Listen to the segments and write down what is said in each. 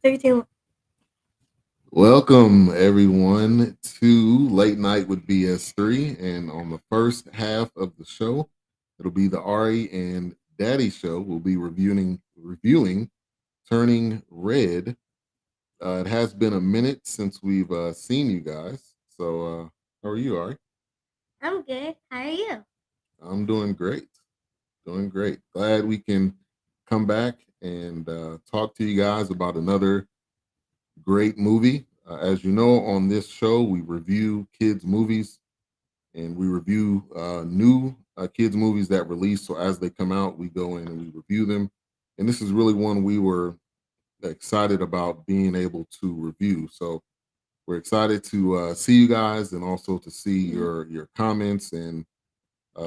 13. Welcome, everyone, to Late Night with BS3. And on the first half of the show, it'll be the Ari and Daddy show. We'll be reviewing Turning Red. It has been a minute since we've seen you guys. So, how are you, Ari? I'm good. How are you? I'm doing great. Doing great. Glad we can come back and talk to you guys about another great movie. As you know, on this show, we review kids' movies and we review new kids' movies that release. So as they come out, we go in and we review them. And this is really one we were excited about being able to review. So we're excited to see you guys and also to see your comments and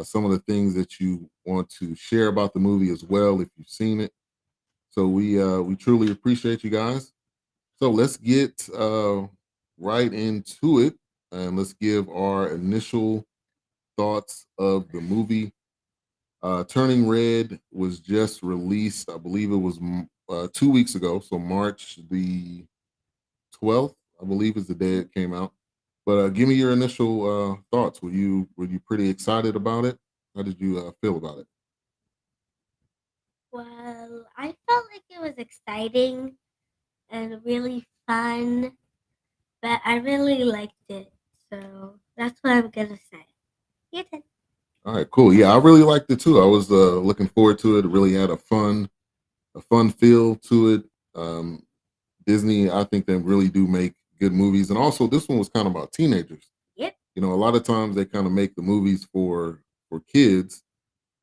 some of the things that you want to share about the movie as well if you've seen it. So we truly appreciate you guys. So let's get right into it and let's give our initial thoughts of the movie. Turning Red was just released, I believe it was 2 weeks ago. So March the 12th, I believe, is the day it came out. But give me your initial thoughts. Were you pretty excited about it? How did you feel about it? Well, I felt like it was exciting and really fun, but I really liked it. So that's what I'm gonna say. You did. All right, cool. Yeah, I really liked it too. I was looking forward to it. It really had a fun feel to it. Um, Disney, I think they really do make good movies, and also this one was kind of about teenagers. Yep. You know, a lot of times they kind of make the movies for kids,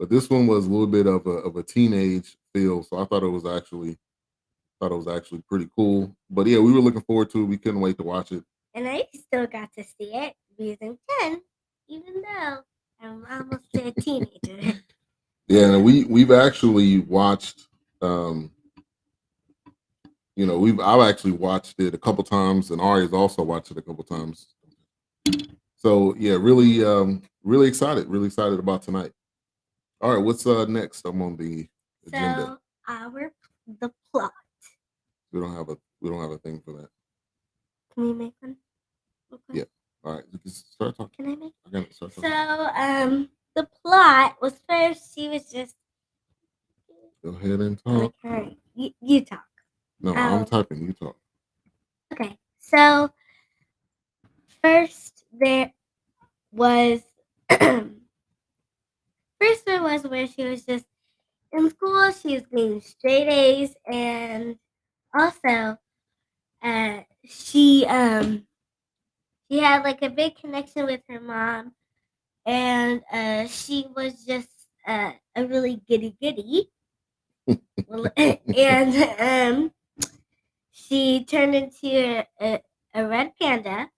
but this one was a little bit of a teenage feel. So I thought it was actually pretty cool. But yeah, we were looking forward to it. We couldn't wait to watch it. And I still got to see it because I'm 10, even though I'm almost a teenager. Yeah, and we've actually watched. Um, I've actually watched it a couple times, and Ari's also watched it a couple times. So yeah, really excited about tonight. All right, what's next? I'm on the agenda. So the plot. We don't have a thing for that. Can we make one? Yeah. All right, you can start talking. Can I make? I got to start So talking. the plot was first she was just Go ahead and like talk. her. You talk. No, I'm typing. You talk. Okay. So first there was first there was where she was just in school. She was getting straight A's, and also she had like a big connection with her mom, and she was just a really goody. Well, and she turned into a red panda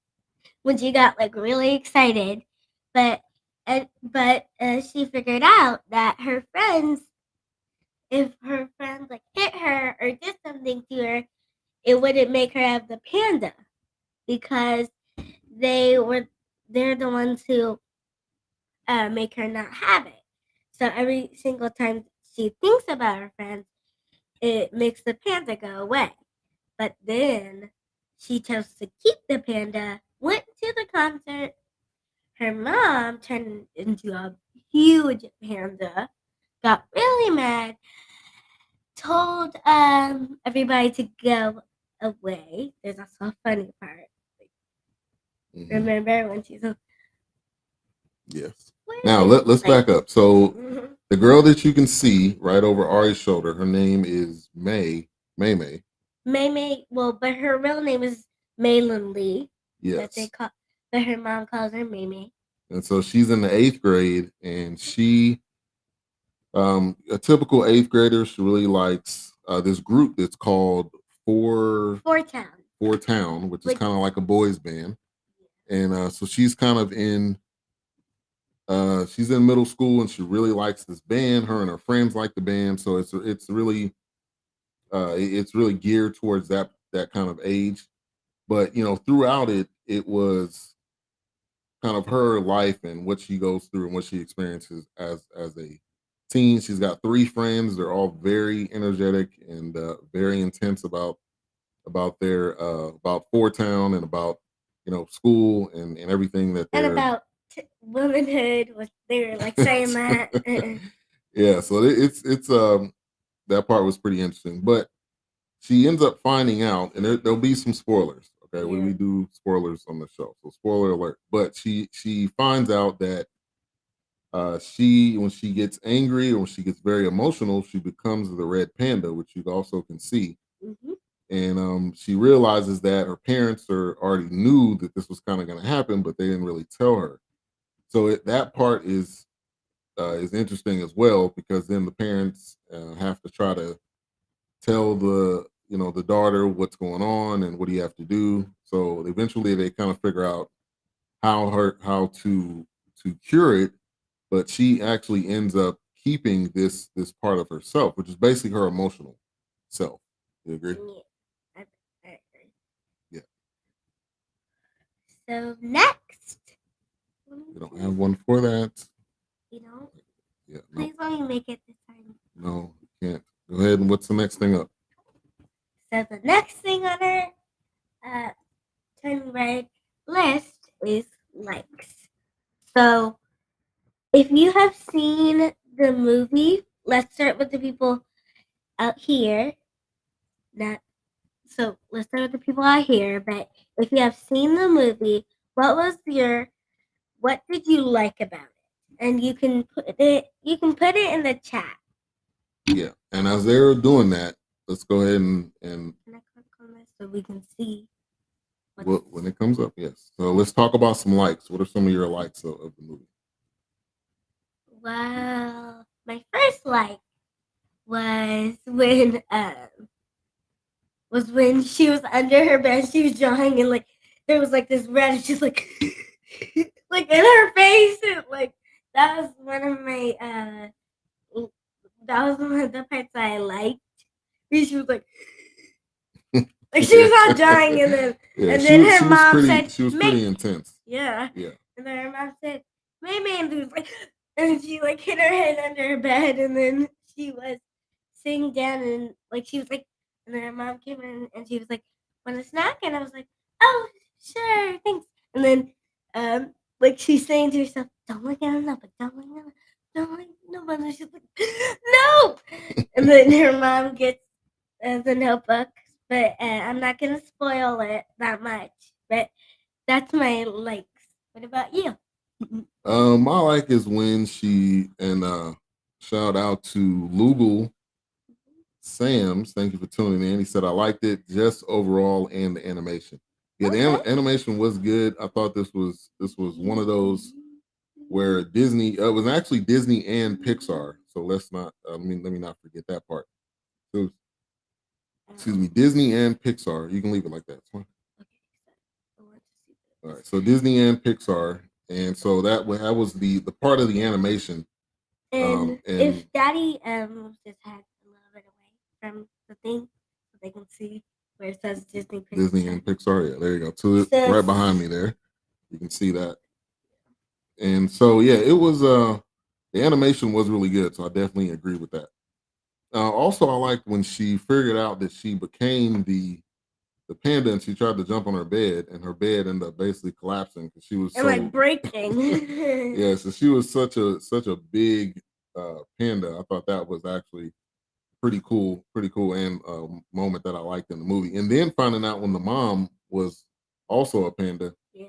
when she got like really excited, but she figured out that her friends, if her friends like hit her or did something to her, it wouldn't make her have the panda because they're the ones who make her not have it. So every single time she thinks about her friends, it makes the panda go away. But then she chose to keep the panda, went to the concert. Her mom turned into a huge panda, got really mad, told everybody to go away. There's also a funny part. Remember when she's yes. Now let's back up. So the girl that you can see right over Ari's shoulder, her name is May. May. Well, but her real name is Maylin Lee. Yes. But her mom calls her May. And so she's in the 8th grade, and she, a typical 8th grader, she really likes this group that's called Four Town, which is kind of like a boys band. And so she's kind of she's in middle school, and she really likes this band. Her and her friends like the band, so it's really geared towards that kind of age. But throughout it was kind of her life and what she goes through and what she experiences as a teen. She's got 3 friends. They're all very energetic and very intense about about their about Four Town and about school and everything that And they're about womanhood, was they were like saying that. yeah. So it's that part was pretty interesting, but she ends up finding out, and there'll be some spoilers. Okay, Yeah. we do spoilers on the show, so spoiler alert. But she finds out that she when she gets angry or when she gets very emotional, she becomes the red panda, which you also can see. Mhm. And she realizes that her parents already knew that this was kind of going to happen, but they didn't really tell her. So that part is interesting as well, because then the parents have to try to tell the daughter what's going on and what do you have to do. So eventually they kind of figure out how to cure it, but she actually ends up keeping this part of herself, which is basically her emotional self. You agree? Yeah, I agree. Yeah. So next, We don't have one for that. you know, Yeah. No. please let me make it this time. No, can't. Go ahead. And what's the next thing up? So the next thing on our turn red list is likes. So if you have seen the movie, let's start with the people out here. Not so. Let's start with the people out here. But if you have seen the movie, what did you like about it? And you can put it in the chat. Yeah. And as they're doing that, let's go ahead and Can I click on this so we can see? when it comes up, yes. So let's talk about some likes. What are some of your likes of the movie? Well, my first like was when she was under her bed, she was drawing, and like there was like this red, and she's like like in her face, and like that was one of my that was one of the parts that I liked. She was like she was not drawing, and then Yeah, and then her she was mom pretty said she was "Make-" pretty intense. Yeah. Yeah. And then her mom said, "Maybe," and was like, and she like hit her head under her bed, and then she was sitting down, and like she was like, and then her mom came in, and she was like, "Want a snack?" And I was like, "Oh, sure, thanks." And then, like she's saying to herself, "Don't look at him, but don't look at him, don't look at nobody." And she's like, "No!" And then her mom gets the notebook, but I'm not gonna spoil it that much. But that's my likes. What about you? My like is when she and shout out to Lugal Sams. Thank you for tuning in. He said I liked it just overall and the animation. Yeah, the Okay. animation was good. I thought this was one of those where Disney it was actually Disney and Pixar. So let's not let me not forget that part. So, excuse me, Disney and Pixar. You can leave it like that. It's fine. All right, so Disney and Pixar, and so that was the part of the animation. And And if Daddy moves his head a little bit away from the thing, so they can see where it says Disney Pixar. Disney and Pixar, yeah, there you go. To right behind me there, you can see that. And so yeah, it was the animation was really good. So I definitely agree with that. Also, I liked when she figured out that she became the panda and she tried to jump on her bed and her bed ended up basically collapsing because she was and like breaking. Yeah, so she was such a big panda. I thought that was actually pretty cool and moment that I liked in the movie. And then finding out when the mom was also a panda, Yeah,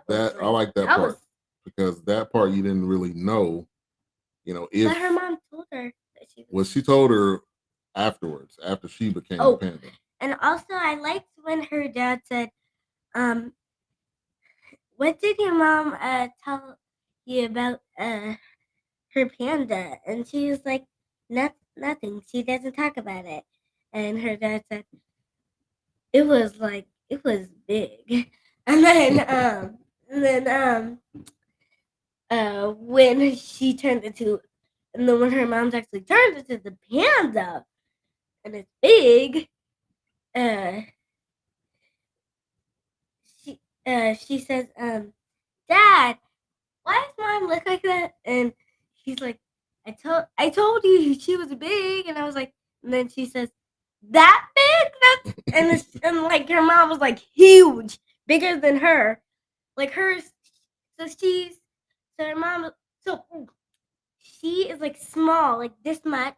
that I like that part because that part you didn't really know, if but her mom told her that she was she told her afterwards after she became a panda. And also I liked when her dad said, "What did your mom tell you about her panda?" And she was like, "Nothing. She doesn't talk about it." And her dad said, it was big. And then when she turned into, and then when her mom's actually turned into the panda, and it's big, she says, "Dad, why does mom look like that?" And he's like, I told you she was big." And I was like, and then she says, that big. And like her mom was like huge, bigger than her. Like hers, so her mom, so she is like small, like this much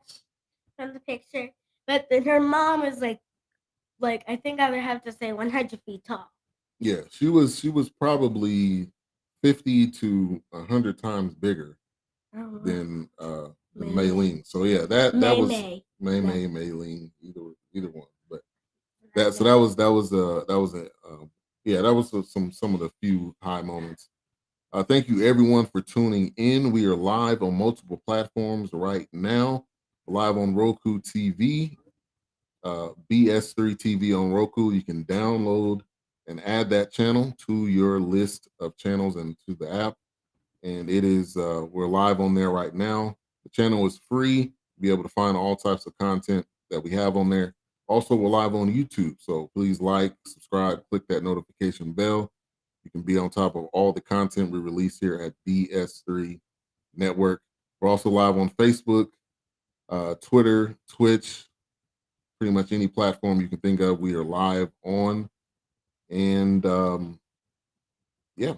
from the picture, but then her mom is like I think I would have to say 100 feet tall. Yeah, she was probably 50 to 100 times bigger than Maylene. So yeah, that was Maylene, either one. But that was some of the few high moments. Thank you everyone for tuning in. We are live on multiple platforms right now. Live on Roku TV, BS3 TV on Roku. You can download and add that channel to your list of channels and to the app. And it is we're live on there right now. The channel is free. Be able to find all types of content that we have on there. Also, we're live on YouTube, so please like, subscribe, click that notification bell. You can be on top of all the content we release here at BS3 Network. We're also live on Facebook, Twitter, Twitch, pretty much any platform you can think of. We are live on. And yeah,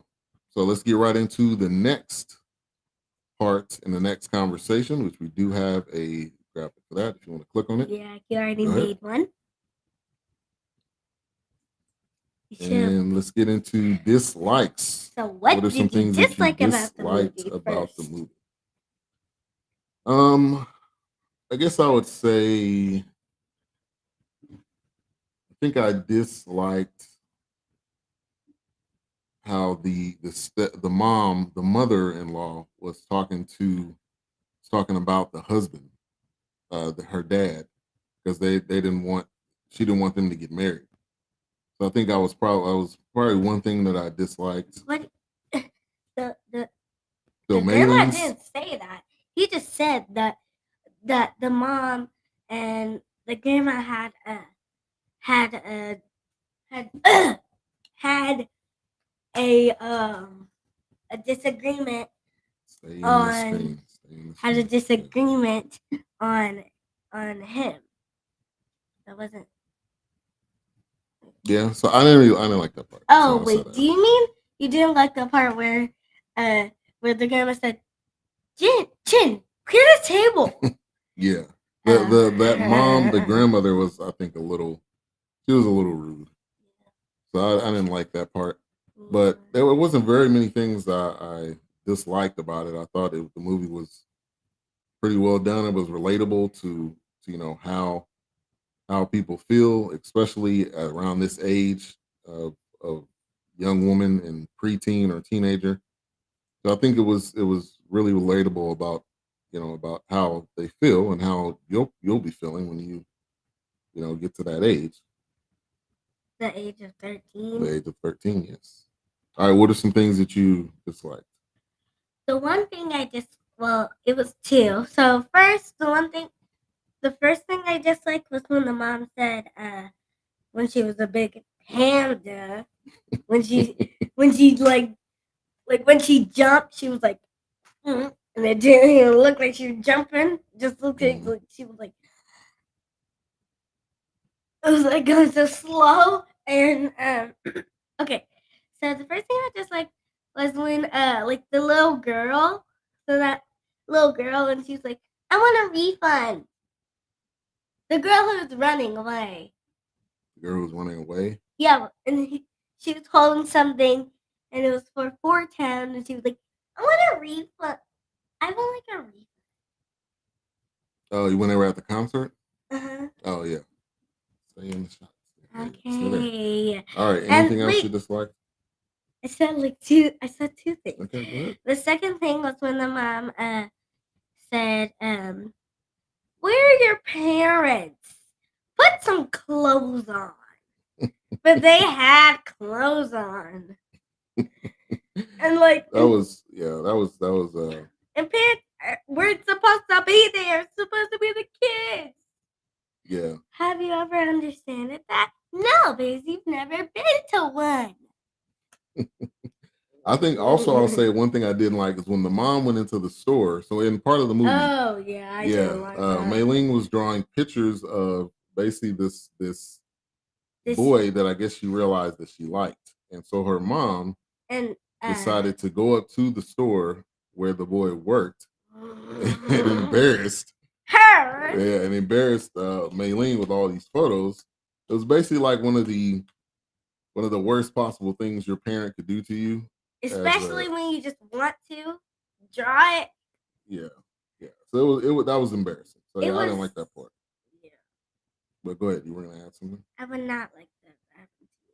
so let's get right into the next part in the next conversation, which we do have a graphic for that if you want to click on it. Yeah, you already made one. And let's get into dislikes. So what are some things you dislike about the movie? I guess I would say I think I disliked how the mother-in-law was talking about the husband, her dad, because she didn't want them to get married. So I think that was probably one thing that I disliked. What the grandma didn't say that. He just said that the mom and the grandma had a disagreement on him. That wasn't. Yeah, so I didn't like that part. Oh wait, do you mean you didn't like the part where the grandma said, "Chin, clear the table"? Yeah, that mom, the grandmother was, I think, she was a little rude. So I didn't like that part. But there wasn't very many things I disliked about it. I thought the movie was pretty well done. It was relatable to how people feel, especially around this age of young woman and preteen or teenager. So I think it was really relatable about how they feel and how you'll be feeling when you get to that age. The age of 13. The age of 13, yes. All right, what are some things that you disliked? The one thing it was two. So first, the first thing I disliked was when the mom said, when she was a big panda, when she when she when she jumped, she was like, and it didn't even look like she was jumping. Just looked like she was like, it was like going so slow. And okay, so the first thing I disliked was when the little girl, and she's like, I want a refund. The girl who was running away. The girl who was running away? Yeah, and she was holding something, and it was for $4.10, and she was like, I want a refund. I want like a refund. Oh, you when they were at the concert? Uh-huh. Oh, yeah. Stay in the shot. Okay. All right, anything else you disliked? I said two things. Okay, go ahead. The second thing was when the mom said, where are your parents? Put some clothes on. But they had clothes on. And that was and parents weren't supposed to be there. It's supposed to be the kids. Yeah. Have you ever understood that? No, because you've never been to one. I think also I'll say one thing I didn't like is when the mom went into the store. So in part of the movie, oh yeah, I didn't like that. Maylene was drawing pictures of basically this boy that I guess she realized that she liked, and so her mom and decided to go up to the store where the boy worked and embarrassed her. yeah, and embarrassed Maylene with all these photos. It was basically like one of the worst possible things your parent could do to you. Especially when you just want to draw it. Yeah. So it was that was embarrassing. So yeah, I didn't like that part. Yeah. But go ahead, you were gonna add something? I would not like that to happen to me.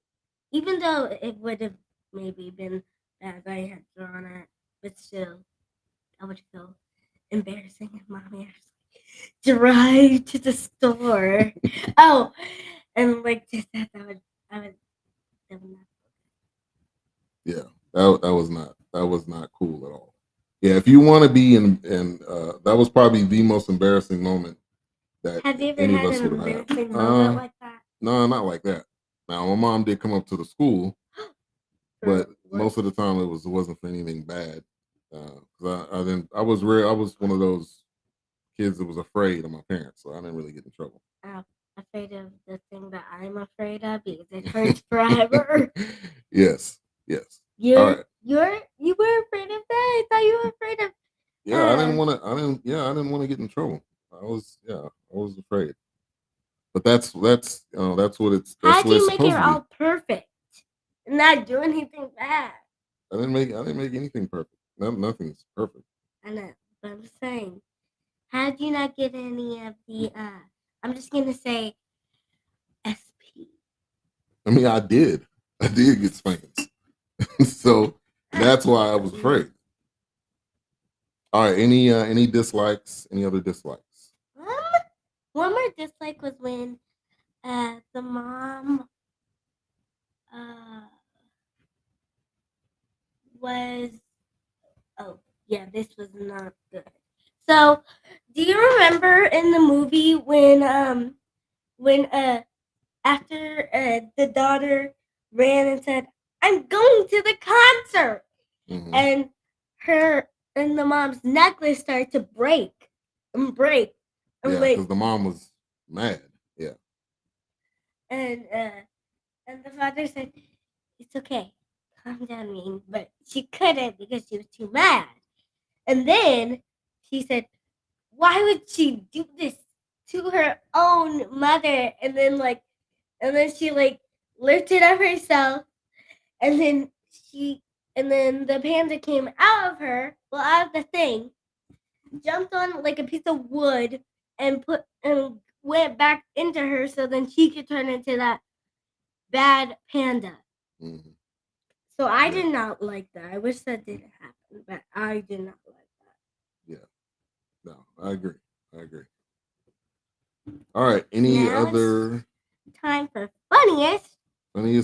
Even though it would have maybe been bad if I had drawn it, but still, I would feel embarrassing if mommy was like, drive to the store. Oh, and like just that I would not. Yeah, that was not cool at all. Yeah, if you want to be in that was probably the most embarrassing moment that have you ever any had of us an would have had. embarrassing moment like that? No, not like that. Now my mom did come up to the school, but most of the time it wasn't for anything bad. I was one of those kids that was afraid of my parents, so I didn't really get in trouble. Afraid of the thing that I'm afraid of because it hurts forever. Yes. You were afraid of that? I thought you were afraid of. Yeah, I didn't want to get in trouble. I was afraid. But that's what it's. That's How'd what you it's make it supposed to all perfect and not do anything bad? I didn't make anything perfect. Nothing's perfect. I know, but I'm saying, how'd you not get any of the? I'm just gonna say, SP. I mean, I did get spanked, so that's why I was afraid. All right, any dislikes? Any other dislikes? One more dislike was when the mom was. Oh yeah, this was not good. So, do you remember in the movie when after the daughter ran and said, "I'm going to the concert," and the mom's necklace started to break and break. Yeah, because the mom was mad. Yeah. And the father said, "It's okay, calm down, Ming." But she couldn't because she was too mad. And then she said, "Why would she do this to her own mother?" And then she lifted up herself, and then the panda came out of her, out of the thing, jumped on like a piece of wood, and went back into her, so then she could turn into that bad panda. Mm-hmm. So I did not like that. I wish that didn't happen, but I did not like that. Yeah. No, I agree. All right. Any other time for funniest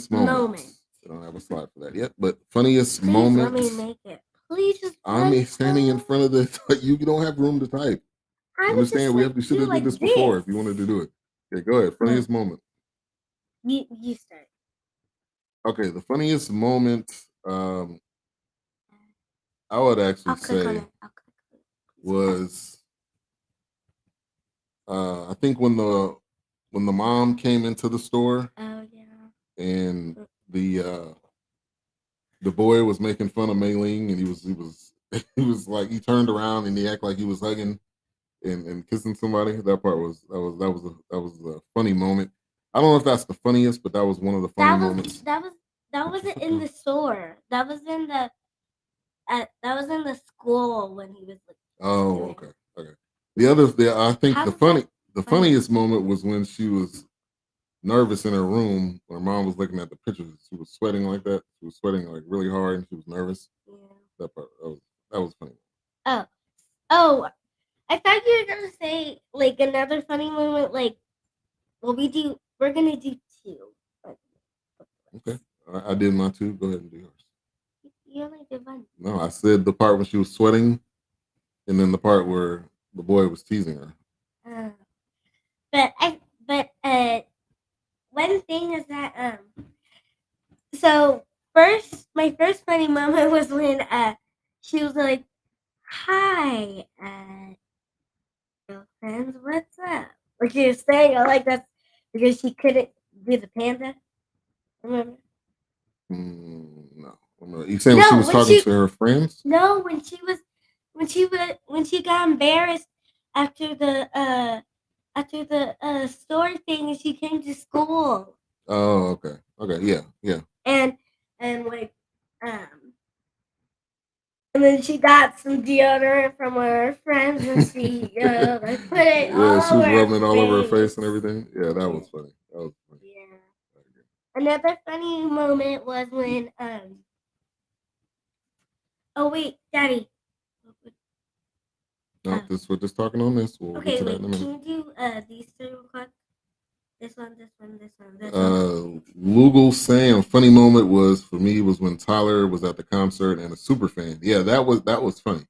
moments? I don't have a slide for that yet, but funniest moments. Let me make it. Please just. I'm standing in front of the. You don't have room to type. I understand. We should have did this before if you wanted to do it. Okay, go ahead. Funniest moment. You start. Okay, the funniest moment. I would actually say was. I think when the mom came into the store. Oh yeah. And the boy was making fun of Mei-Ling, and he was like, he turned around and he acted like he was hugging and kissing somebody. That part was a funny moment. I don't know if that's the funniest, but that was one of the funny moments. That wasn't in the store. That was in the school when he was like. Oh, okay. I think the funniest moment was when she was nervous in her room when her mom was looking at the pictures. She was sweating like that. She was sweating like really hard, and she was nervous. Yeah. That part that was funny. Oh, I thought you were gonna say like another funny moment. Like, we're gonna do two. Okay, I did mine too. Go ahead and do yours. You only did one. No, I said the part when she was sweating, and then the part where the boy was teasing her. One thing is that so my first funny moment was when she was like, "Hi, girlfriends, what's up?" Like she was saying, like that's because she couldn't do the panda. Remember? No. You saying when she was talking to her friends? No, when she got embarrassed after the story thing, and she came to school. Oh, okay. Okay, yeah. And like and then she got some deodorant from her friends, and she like put it all Yeah, she was rubbing it all over her face face. and everything. Yeah, that was funny. Yeah. Another funny moment was when oh wait, Daddy. No, we're just talking on this. We'll get Okay, to that in a wait. minute. Can you do these three real quick? This one, this one, this one, this one. Lugal saying a funny moment was for me was when Tyler was at the concert and a super fan. Yeah, that was funny.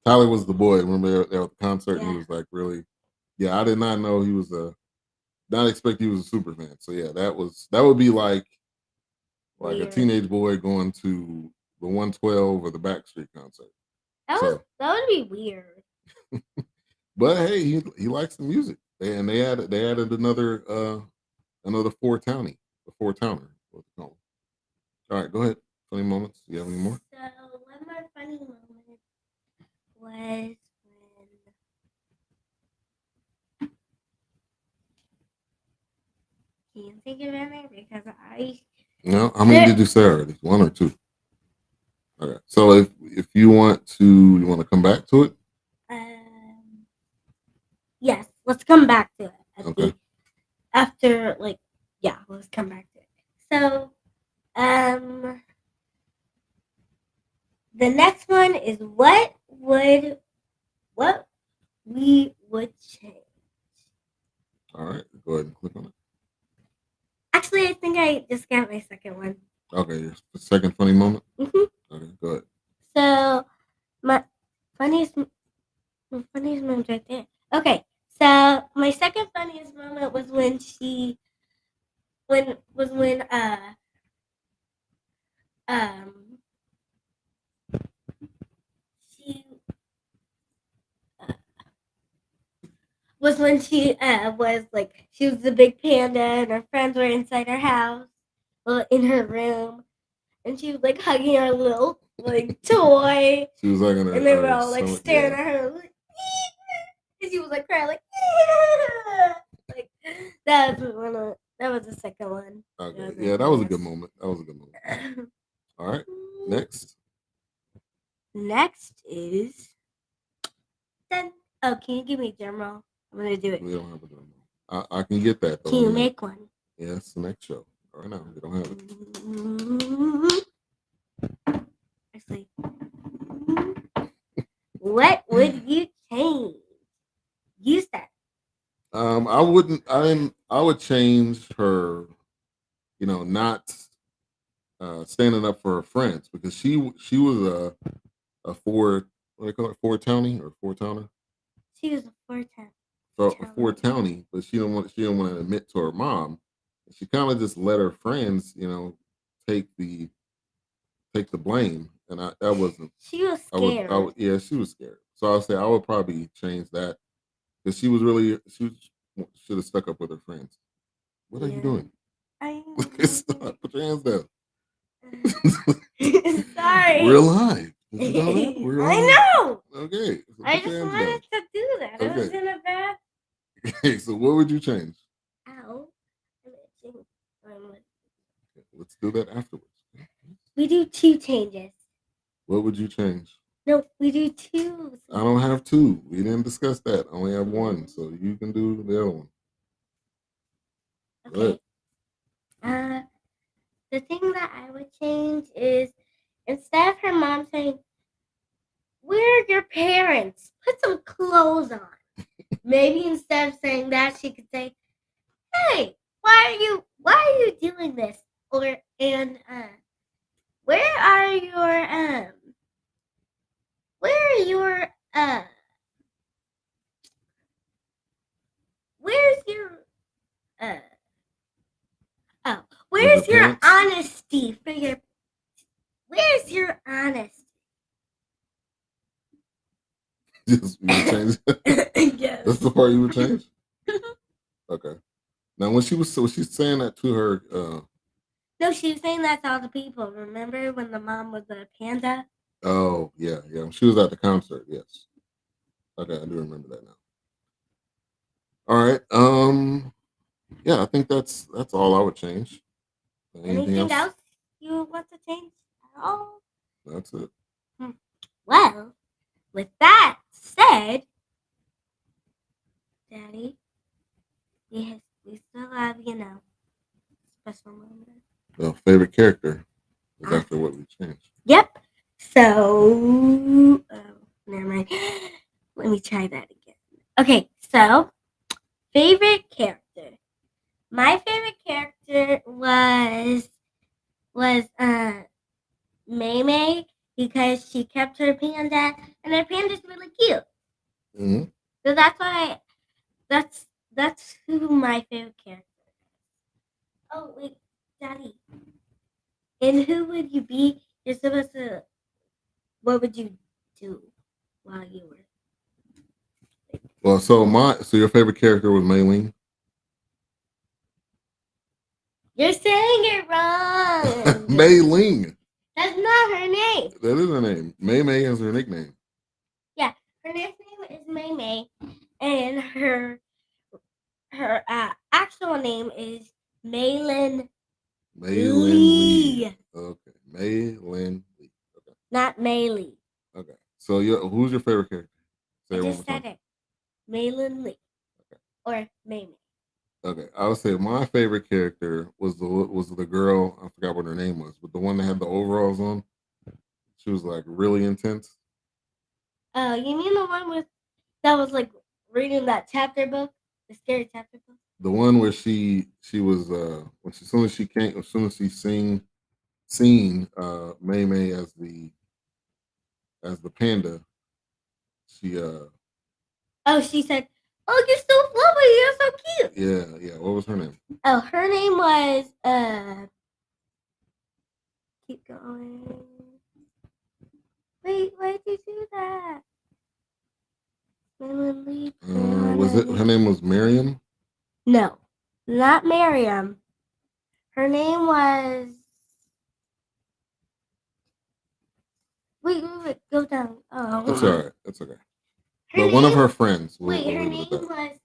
Tyler was the boy. Remember they were at the concert and he was like really. Yeah, I did not know he was not expect he was a super fan. So yeah, that would be like a teenage boy going to the 112 or the Backstreet concert. That would be weird. But hey, he likes the music, and they added another four townie, a four towner. What they call them. All right, go ahead. Funny moments. Do you have any more? So one more funny moment was when can't think of any because No, how many did you say already? One or two? Okay. So if you want to come back to it. Yes, let's come back to it. Okay. After let's come back to it. So the next one is what we would change. All right, go ahead and click on it. Actually, I think I just got my second one. Okay, your second funny moment. Mm-hmm. Okay, go ahead. So my funniest moment right there. Okay, so my second funniest moment was when she when she was when she was like she was the big panda and her friends were inside her house, well, in her room, and she was like hugging her little like toy. She was like in her, and they were all like staring at her, like, and she was like crying, like, like that was the second one. Okay, yeah, that was a good moment. All right, next. Next is. Then, oh, can you give me a drum roll? I'm gonna do it. We don't have a drum roll. I can get that though. Can you make one? Yeah, it's the next show. Right now, we don't have it. Actually, what would you change? You said. I would change her, not standing up for her friends because she was a four, what do they call it, four townie or four towner? She was a four town. So a four townie, but she didn't want to admit to her mom. She kind of just let her friends, take the blame, and that wasn't. She was scared. Yeah, she was scared. So I'll say I would probably change that because she should have stuck up with her friends. What are you doing? Stop! Put your hands down. Sorry. We're live. Did you know that? We're I know. Okay. So I just wanted to do that. Okay. I was in a bad. Okay, so what would you change? Ow. Let's do that afterwards. We do two changes. What would you change? No, we do two. I don't have two. We didn't discuss that. I only have one, so you can do the other one. Okay. The thing that I would change is instead of her mom saying, "Where are your parents? Put some clothes on." Maybe instead of saying that, she could say, "Hey, why are you doing this?" Or where are your where's your where's your honesty for your where's your honesty? Yes, you would change. Yes. That's the part you would change. Okay. Now, when she's saying that to her. No, she was saying that to all the people. Remember when the mom was a panda? Oh yeah. She was at the concert. Yes. Okay, I do remember that now. All right. Yeah, I think that's all I would change. Anything else you want to change at all? That's it. Well, with that said, Daddy, we still have, special moment. The favorite character is after what we changed. Yep. So, never mind. Let me try that again. Okay, so favorite character. My favorite character was Mei Mei because she kept her panda, and her panda's really cute. Mm-hmm. So that's why that's who my favorite character is. Oh wait, Daddy. And who would you be? You're supposed to. What would you do while you were? Well, so your favorite character was Mei Ling? You're saying it wrong. Mei Ling. That's not her name. That is her name. Mei Mei is her nickname. Yeah, her nickname is Mei Mei, and her actual name is Maylin Lee. Okay, Maylin Lee. Okay. Not Maylee. Okay. So who's your favorite character? Say I just said it. Maylin Lee. Okay. Or Mei Mei. Okay, I would say my favorite character was the girl. I forgot what her name was, but the one that had the overalls on. She was like really intense. Oh, you mean the one that was like reading that chapter book, the scary chapter book? The one where she was as soon as she seen Mei Mei as the panda, she Oh, she said, "Oh, you're so lovely. You're so cute." Yeah. What was her name? Oh, her name was Keep going. Wait, why'd you do that? Was it her name was Miriam? No, not Miriam. Her name was. Wait, go down. Oh, that's all right. That's okay. But one of her friends. Wait, her name was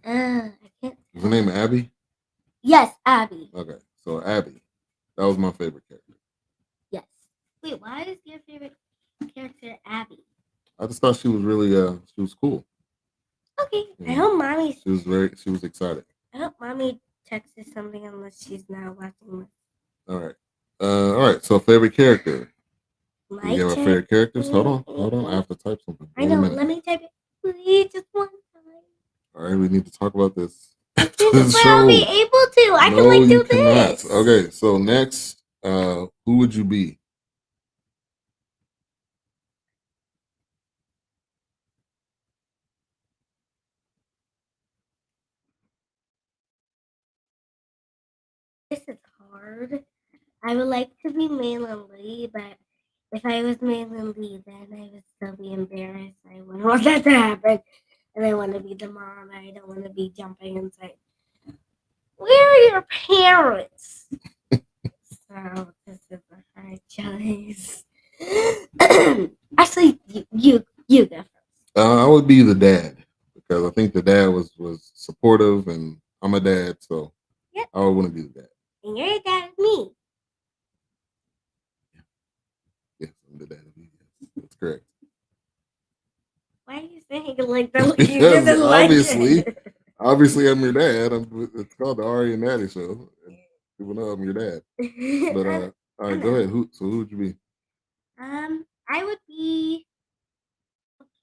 I can't. Was her name Abby? Yes, Abby. Okay, so Abby, that was my favorite character. Yes. Wait, why is your favorite character Abby? I just thought she was really she was cool. Okay, I hope mommy. She was excited. I hope mommy texted something unless she's not watching this. All right. So favorite character. You have a favorite characters? Hold on. I have to type something. I know. Let me type it. Please, just one time. All right, we need to talk about this. I'll be able to. I can like do this. Okay, so next, who would you be? This is hard. I would like to be Maylin Lee, but if I was Maylin Lee, then I would still be embarrassed. I wouldn't want that to happen. And I want to be the mom. I don't want to be jumping and saying, "Where are your parents?" So this is a hard choice. Actually, you go first. I would be the dad because I think the dad was supportive, and I'm a dad, so yep. I would want to be the dad. And you're a dad of me. Yes, I'm the dad of you. Yes, that's correct. Why are you saying it like that? Because obviously, I'm your dad. It's called the Ari and Daddy show. People know I'm your dad. But all right, go ahead. Who would you be? I would be.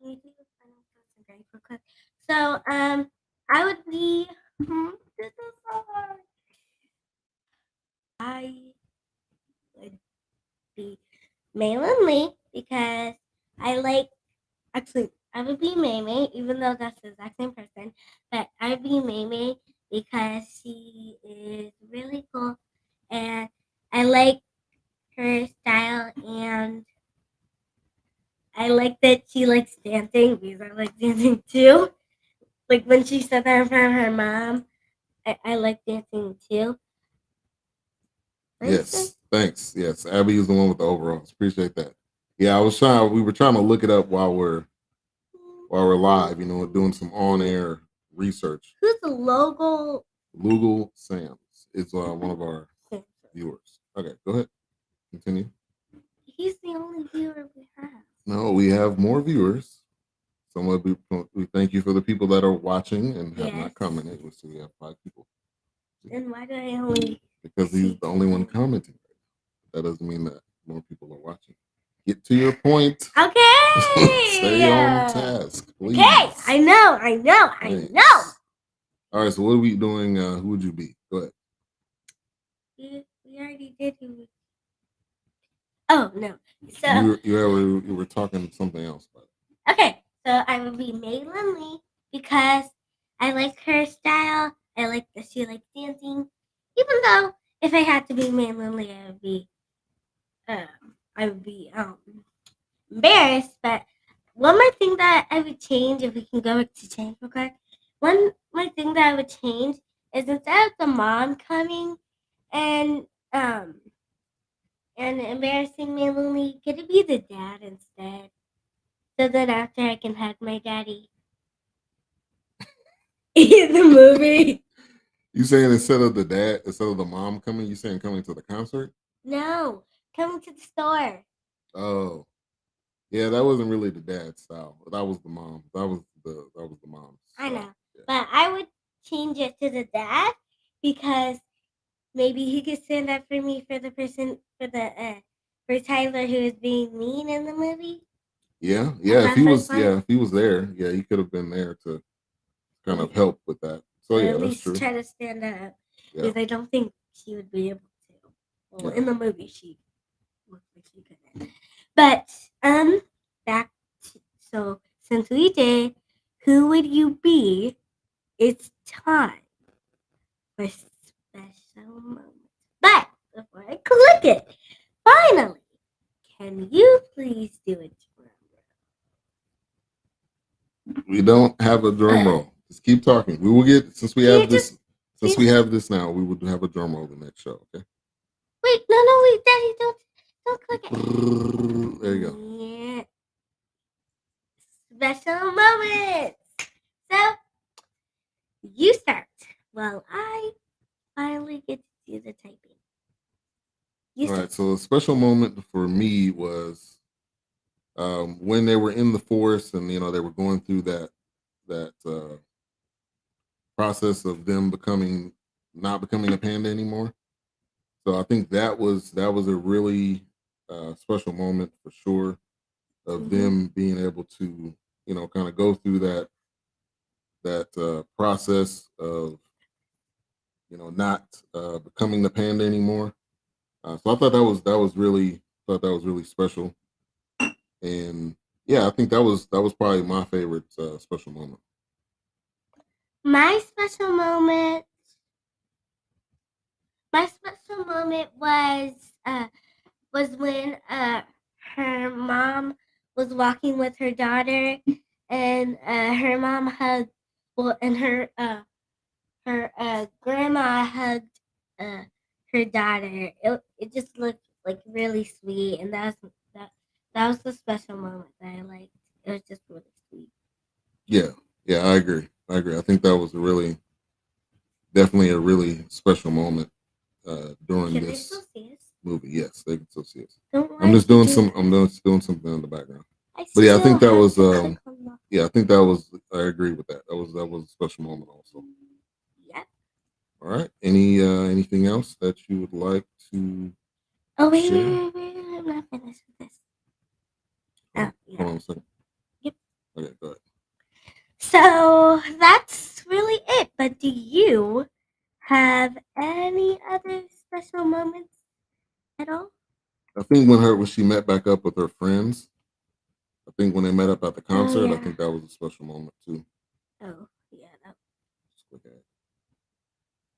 Can you do the final question very quickly? So, I would be. This is so hard. I would be Maylin Lee because I like. Actually, I would be Mei Mei, even though that's the exact same person. But I would be Mei Mei because she is really cool, and I like her style, and I like that she likes dancing because I like dancing too. Like when she said that in front of her mom, I like dancing too. Yes, thanks. Yes, Abby is the one with the overalls. Appreciate that. Yeah, we were trying to look it up while we're live, doing some on-air research. Who's the logo? Lugal Sams is one of our viewers. Okay, go ahead. Continue. He's the only viewer we have. No, we have more viewers. We thank you for the people that are watching and have not commented. So we have 5 people. Then why do I only? Because he's the only one commenting. That doesn't mean that more people are watching. Get to your point. Okay. Stay on task, please. Okay, I know. All right, so what are we doing? Who would you be? Go ahead. We already did. Oh no! So you were talking something else about it. Okay, so I would be Maylin Lee because I like her style. I like that she likes dancing. Even though if I had to be Maylin Lee, I would be embarrassed. But one more thing that I would change, if we can go to change real quick, one more thing that I would change is instead of the mom coming and embarrassing Maylin Lee, could it be the dad instead? So then after I can hug my daddy in the movie. You saying instead of the mom coming, you saying coming to the concert? No, coming to the store. Oh, yeah, that wasn't really the dad style. That was the mom. That was the mom. I know, but I would change it to the dad because maybe he could stand up for me for the person for Tyler who is being mean in the movie. Yeah. If he was there, he could have been there to kind of help with that. So at that's least true. Try to stand up because I don't think she would be able to. Well, in the movie she looked like she couldn't. But so since we did, who would you be? It's time for special moments. But before I click it, finally, can you please do a drum roll? We don't have a drum roll. Just keep talking. We will get since we have this now. We will have a drum roll the next show. Okay. Wait, Daddy, don't click it. There you go. Yeah. Special moments. So you start. Well, I finally get to do the typing. All right. So a special moment for me was when they were in the forest and they were going through that process of them not becoming a panda anymore. So I think that was a really special moment for sure of them being able to kind of go through that process of not becoming the panda anymore. So I thought that was really special, and I think that was probably my favorite special moment. My special moment was when her mom was walking with her daughter, and her mom hugged, and her grandma hugged her daughter. It just looked like really sweet, and that was the special moment that I liked. It was just really sweet. Yeah, I agree. I think that was definitely a really special moment during this movie. Yes, they can still see us. I'm just doing something in the background. But I think that was I think that was I agree with that. That was a special moment also. Yep. All right. Anything else that you would like to wait, I'm not finished with this. Hold on a second. Yep. Okay, go ahead. So that's really it. But do you have any other special moments at all? I think when she met back up with her friends, I think when they met up at the concert, I think that was a special moment too. Oh, yeah. Just click add.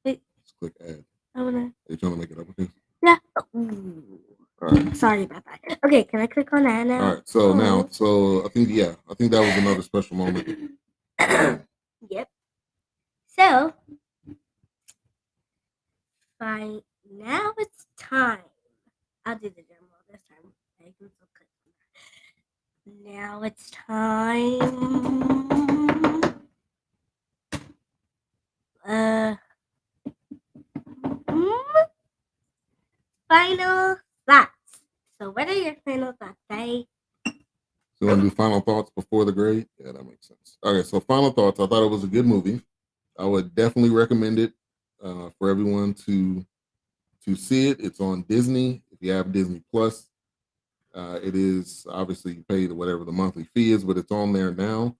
Wait. Just click add. Are you trying to make it up with this? Yeah. All right. Sorry about that. Okay, can I click on that now? All right. So now, I think that was another special moment. Yep. fine. Now it's time. I'll do the drum roll this time. I can so quick. Now it's time. Final thoughts. So, what are your final thoughts, Daddy? So you want to do final thoughts before the grade? Yeah, that makes sense. Okay, so final thoughts. I thought it was a good movie. I would definitely recommend it for everyone to see it. It's on Disney. If you have Disney Plus, it is obviously you pay whatever the monthly fee is, but it's on there now.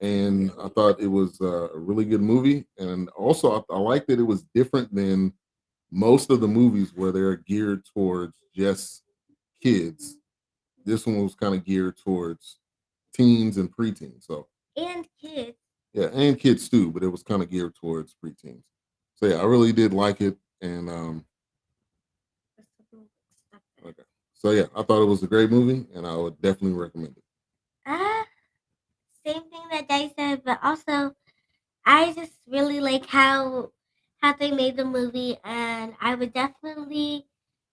And I thought it was a really good movie. And also, I liked that it was different than most of the movies where they're geared towards just kids. This one was kind of geared towards teens and preteens. So And kids. yeah, and kids too, but it was kind of geared towards preteens. So yeah, I really did like it. And okay. So yeah, I thought it was a great movie, and I would definitely recommend it. Same thing that Daddy said, but also I just really like how they made the movie, and I would definitely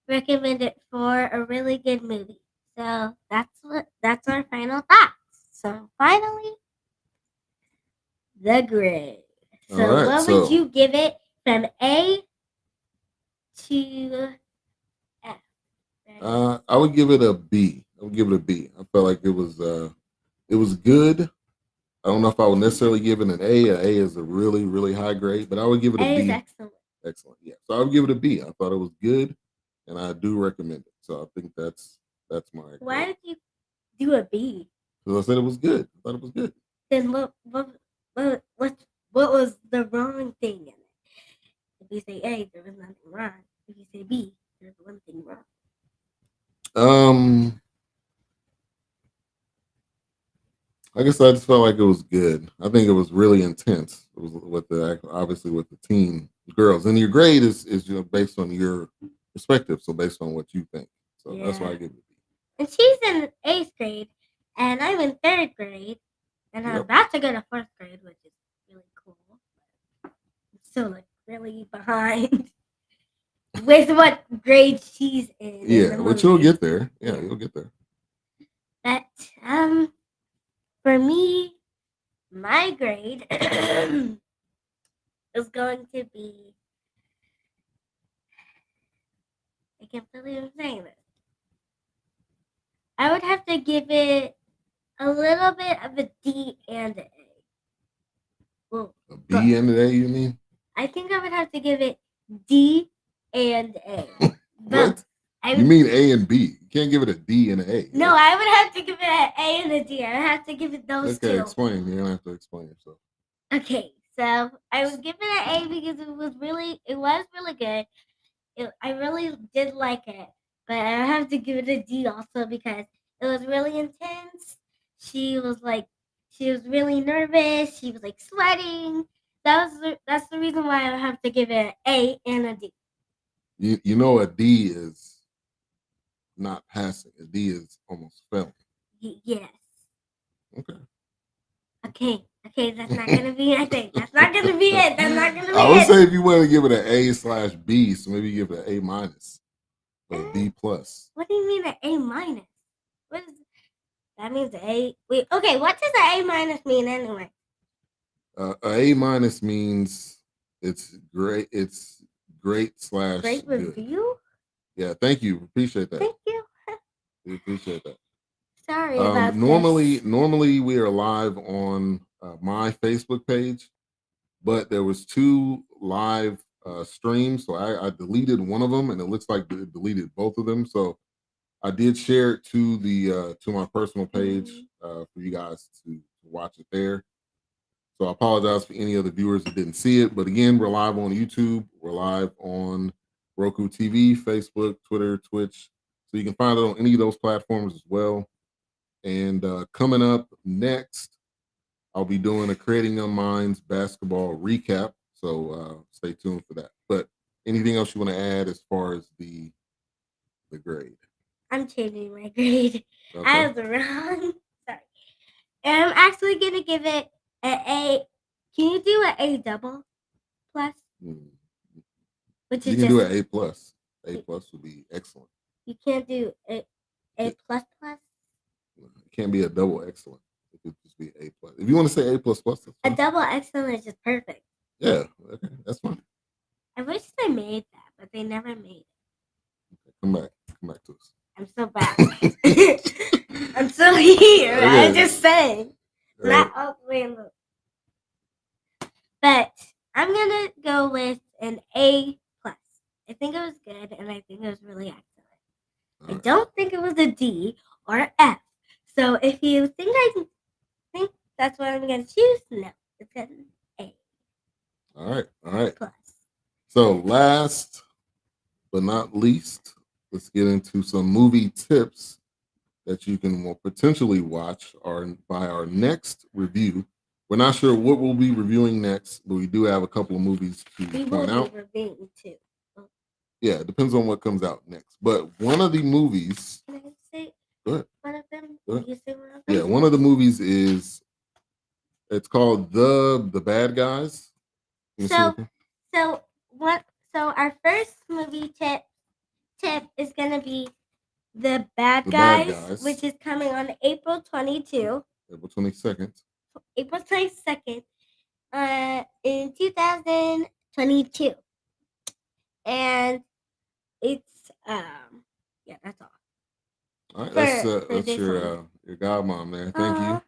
recommend it for a really good movie. So that's our final thoughts. So finally, the grade. So All right, what would you give it from A to F? I would give it a B. I would give it a B. I felt like it was good. I don't know if I would necessarily give it an A. An A is a really, really high grade, but I would give it a A B. is excellent. Excellent. Yeah. So I would give it a B. I thought it was good, and I do recommend it. So I think that's my grade. Why did you do a B? Because I said it was good. I thought it was good. Then what was the wrong thing in it? If you say A, there was nothing wrong. If you say B, there's one thing wrong. I guess I just felt like it was good. I think it was really intense. It was with obviously with the teen girls, and your grade is based on your perspective, so based on what you think. So that's why I give it a B. And she's in 8th grade, and I'm in 3rd grade, and I'm about to go to 4th grade, which is really cool. I'm still like really behind with what grade she's in. Yeah, but you'll get there. Yeah, you'll get there. But for me, my grade is going to be. I can't believe I'm saying this. I would have to give it a little bit of a D and an A. Well, a B and an A, you mean? I think I would have to give it D and A. What? You mean A and B? You can't give it a D and an A. No, right? I would have to give it an A and a D. I would have to give it those two. Okay, explain. You don't have to explain yourself. Okay, so I would give it an A because it was really good. I really did like it, but I have to give it a D also because it was really intense. She was really nervous. She was like sweating. That's the reason why I have to give it an A and a D. You know a D is not passing. A D is almost failing. Yes. Okay. Okay, that's not gonna be it. I think that's not gonna be it. That's not gonna be it. I would say if you want to give it an A/B, so maybe give it an A minus or a B plus. What do you mean an A minus? What is that? Means an A. Wait, okay. What does an A minus mean anyway? A minus means it's great. It's great / great good. review. Yeah, thank you. Appreciate that. Thank you. We appreciate that. Sorry about normally, this. Normally we are live on my Facebook page, but there was 2 live streams, so I deleted one of them, and it looks like it deleted both of them. So I did share it to the to my personal page for you guys to watch it there. So I apologize for any of the viewers that didn't see it, but again, we're live on YouTube, we're live on Roku TV, Facebook, Twitter, Twitch, so you can find it on any of those platforms as well. And coming up next, I'll be doing a Creating Young Minds basketball recap. So stay tuned for that. But anything else you want to add as far as the grade? I'm changing my grade. Okay. I was wrong. Sorry. And I'm actually gonna give it an A. Can you do an A double plus? which You is can do just an A plus. A plus would be excellent. you can't do A plus plus. It can't be a double excellent. It could just be A plus. If you want to say A plus plus, that's A fine. double excellent is just perfect. Yeah, okay, that's fine. I wish they made that, but they never made it. Okay, come back to us. I'm so bad. I'm still here. Okay. I'm just saying. Not all the way in the. But I'm gonna go with an A plus. I think it was good, and I think it was really excellent. I don't think it was a D or an F. So if you think I think that's what I'm gonna choose, no, it's an A. All right. Plus. So last but not least, let's get into some movie tips that you can potentially watch by our next review. We're not sure what we'll be reviewing next, but we do have a couple of movies to point out. We will be reviewing too. Yeah, it depends on what comes out next. But one of the movies. Can I say one of them? You say one of them? Yeah, one of the movies is. It's called The Bad Guys. So our first movie tip is gonna be The Bad Guys, which is coming on April 22. April 22nd. April 22nd, in 2022, and it's yeah, that's all. All right, that's your godmom there. Thank you.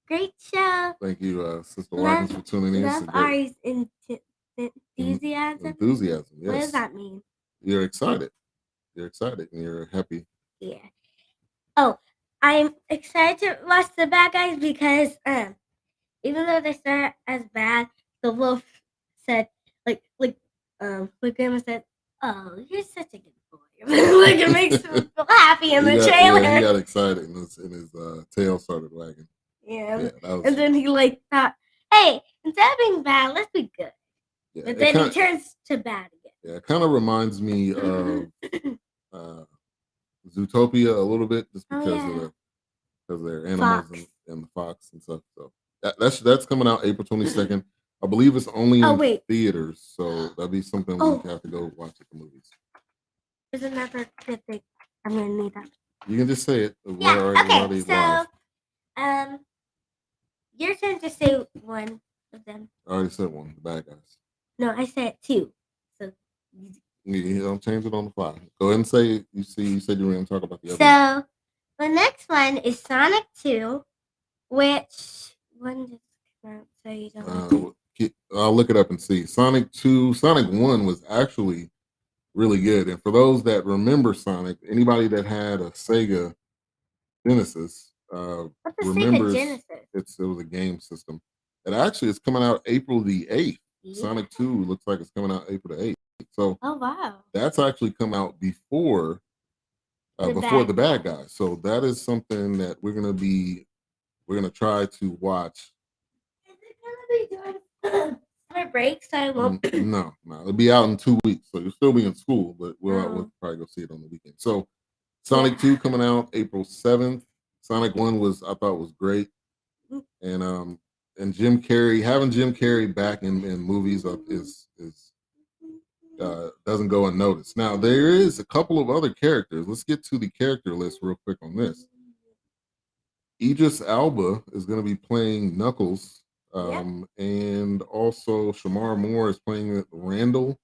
Great show. Thank you, Sister Watkins, for tuning in. Love Ari's enthusiasm. Enthusiasm, yes. What does that mean? You're excited. You're excited and you're happy. Yeah. Oh, I'm excited to watch The Bad Guys because even though they start as bad, the wolf said like my grandma said, "Oh, you're such a good boy." Like it makes me feel happy in the trailer. Yeah, he got excited and his tail started wagging. Yeah, and then he thought, "Hey, instead of being bad, let's be good." Yeah, but then he turns to bad again. Yeah, it kind of reminds me of Zootopia a little bit, just because of their animals and the fox and stuff. So that's coming out April 22nd. I believe it's only in theaters, so that'd be something we have to go watch at the movies. There's another good thing. I'm gonna need that. You can just say it. Okay, so your turn to say one of them. I already said one. The Bad Guys. No, I said two. So you don't change it on the fly. Go ahead and say it. You said you were going to talk about the other. So the next one is Sonic 2, which one does come out? So you don't. I'll look it up and see. Sonic 2, Sonic 1 was actually really good. And for those that remember Sonic, anybody that had a Sega Genesis remembers it was a game system. It actually is coming out April the 8th. Yeah. Sonic 2 looks like it's coming out April the 8th. So that's actually come out before the Bad Guys. So that is something that we're gonna try to watch. Is it gonna be doing summer break? So I won't. No, it'll be out in 2 weeks. So you'll still be in school, but we'll probably go see it on the weekend. So Sonic 2 coming out April 7th. Sonic 1 I thought was great. And Jim Carrey, having Jim Carrey back in movies is doesn't go unnoticed. Now there is a couple of other characters. Let's get to the character list real quick on this. Idris Elba is going to be playing Knuckles, and also Shamar Moore is playing Randall,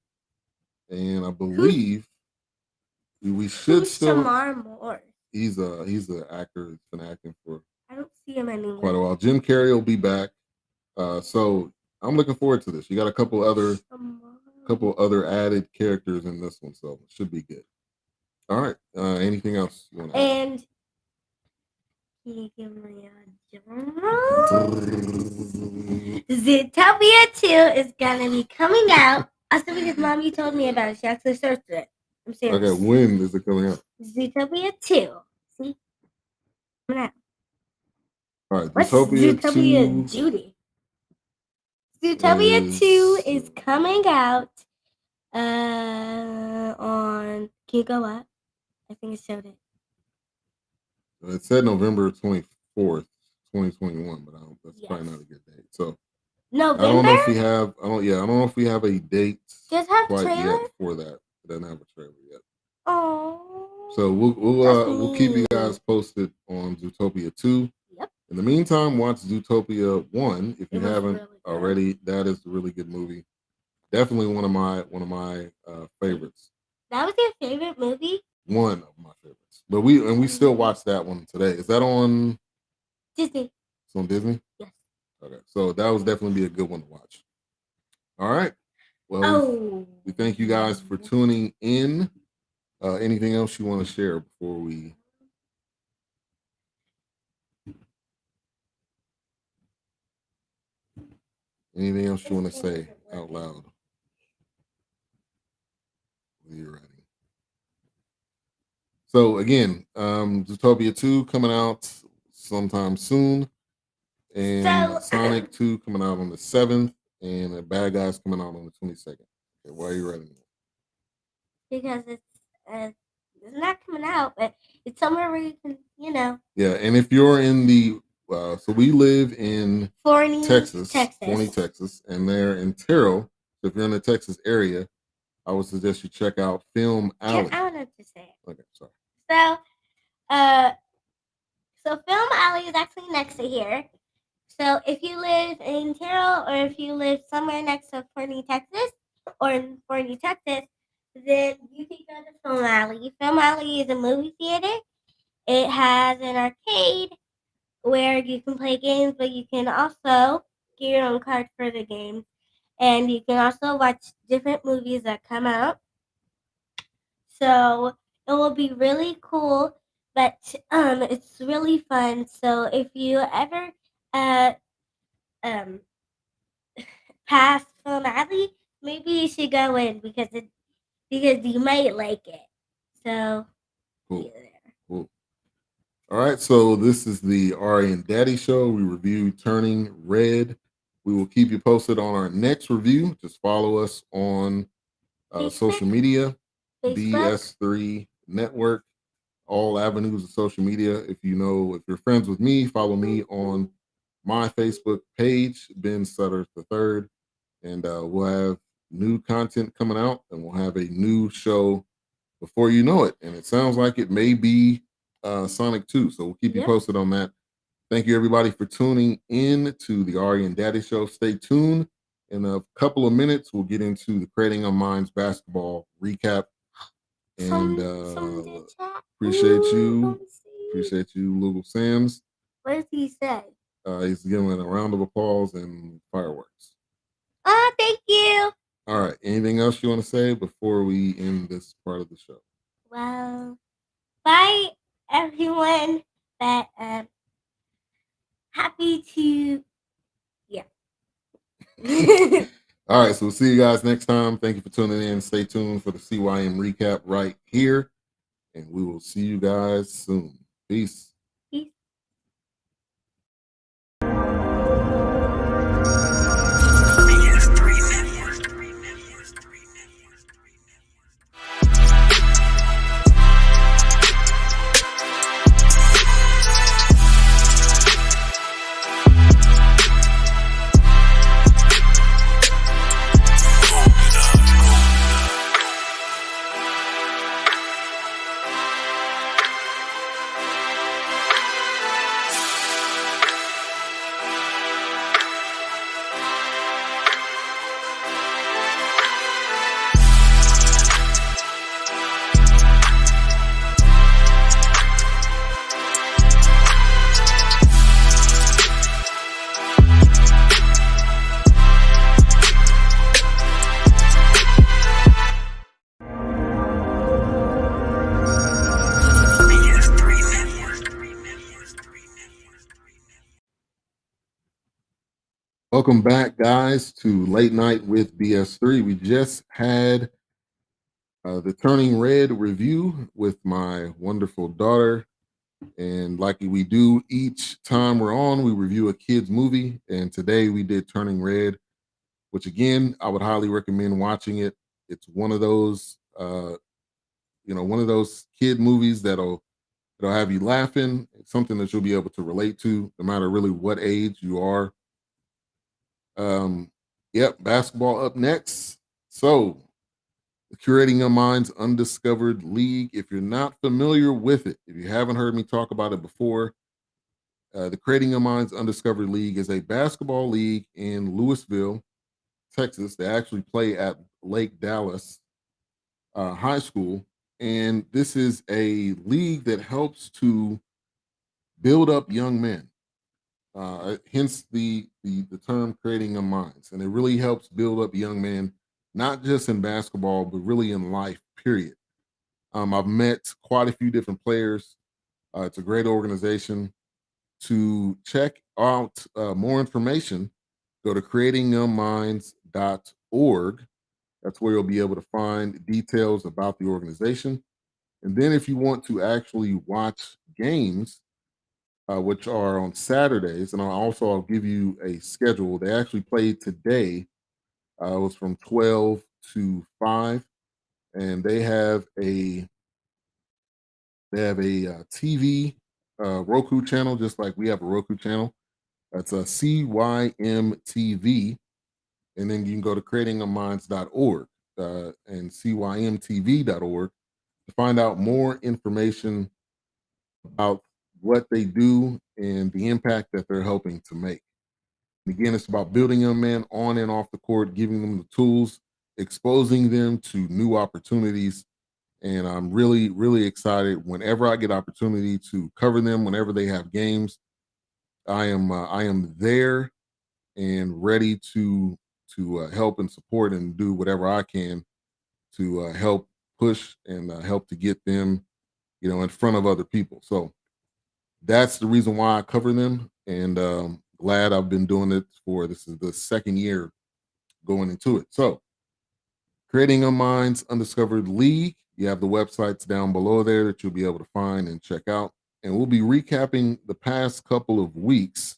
and I believe we should still. Shamar Moore. He's an actor that's been acting for. I don't see him anymore. Quite a while. Jim Carrey will be back, so I'm looking forward to this. You got a couple other added characters in this one, so it should be good. All right. Anything else you want to add? And can you give me a drum? Zootopia 2 is gonna be coming out. Also because Mommy told me about it. She actually searched it. I'm serious. Okay, when is it coming out? Zootopia 2. See? Coming out. All right, what's Zootopia Judy? Zootopia 2 is coming out on. Can you go up? I think it showed it. It said November 24th, 2021, but that's probably not a good date. So I don't know November? if we have. I don't know if we have a date Just have quite trailer? yet for that. It doesn't have a trailer yet. Oh. So we'll keep you guys posted on Zootopia 2. Yep. In the meantime, watch Zootopia 1 if you haven't really already. That is a really good movie. Definitely one of my favorites. That was your favorite movie? One of my favorites. But we still watch that one today. Is that on Disney? It's on Disney? Yes. Okay. So that was definitely be a good one to watch. All right. Well, we thank you guys for tuning in. Anything else you want to share before we? Anything else you want to say out loud? You're ready. So again, Zootopia 2 coming out sometime soon, and Sonic 2 coming out on the 7th, and the Bad Guys coming out on the 22nd. Okay, why are you writing it? Because it's not coming out, but it's somewhere where you can, Yeah, and if you're in the so we live in Forney, Texas, and they're in Terrell. So if you're in the Texas area, I would suggest you check out Film Alley. I don't know what to say. Okay, sorry. So Film Alley is actually next to here. So if you live in Terrell or if you live somewhere next to Forney, Texas, or in Forney, Texas, then you can go to Film Alley. Film Alley is a movie theater. It has an arcade where you can play games, but you can also get your own card for the games. And you can also watch different movies that come out. So it will be really cool, but it's really fun. So if you ever pass Film Alley, maybe you should go in because you might like it. So cool. Cool. All right, so this is the Ari and Daddy show. We review Turning Red. We will keep you posted on our next review. Just follow us on social media, BS3 Network, all avenues of social media. If you're friends with me, follow me on my Facebook page, Ben Sutter III, and we'll have new content coming out, and we'll have a new show before you know it. And it sounds like it may be Sonic 2, so we'll keep you posted on that. Thank you, everybody, for tuning in to the Ari and Daddy show. Stay tuned. In a couple of minutes, we'll get into the Creating Our Minds basketball recap. And appreciate you, Lugal Sam's. What does he say? He's giving a round of applause and fireworks. Oh, thank you. All right. Anything else you want to say before we end this part of the show? Well, bye, everyone. But happy to, All right, so we'll see you guys next time. Thank you for tuning in. Stay tuned for the CYM recap right here, and we will see you guys soon. Peace. Welcome back, guys, to Late Night with BS3. We just had the Turning Red review with my wonderful daughter. And like we do each time we're on, we review a kid's movie. And today we did Turning Red, which again, I would highly recommend watching it. It's one of those, one of those kid movies that'll have you laughing. It's something that you'll be able to relate to no matter really what age you are. Yep, basketball up next. So, Curating Your Mind's Undiscovered League. If you're not familiar with it, if you haven't heard me talk about it before, the Creating Your Mind's Undiscovered League is a basketball league in Louisville, Texas. They actually play at Lake Dallas High School. And this is a league that helps to build up young men. Hence the term creating a minds, and it really helps build up young men, not just in basketball, but really in life. Period. I've met quite a few different players. It's a great organization. To check out more information, go to creatingyoungminds.org. That's where you'll be able to find details about the organization. And then, if you want to actually watch games, which are on Saturdays, and I'll give you a schedule. They actually played today. It was from 12 to 5, and they have a TV Roku channel, just like we have a Roku channel. That's a CYM TV, and then you can go to creatingaminds.org and cymtv.org to find out more information about what they do and the impact that they're helping to make. Again, it's about building young men on and off the court, giving them the tools, exposing them to new opportunities. And I'm really, really excited whenever I get opportunity to cover them, whenever they have games. I am there and ready to help and support and do whatever I can to help push and help to get them, in front of other people. So that's the reason why I cover them, and glad I've been doing it for this is the second year going into it. So, Creating a Minds Undiscovered League. You have the websites down below there that you'll be able to find and check out. And we'll be recapping the past couple of weeks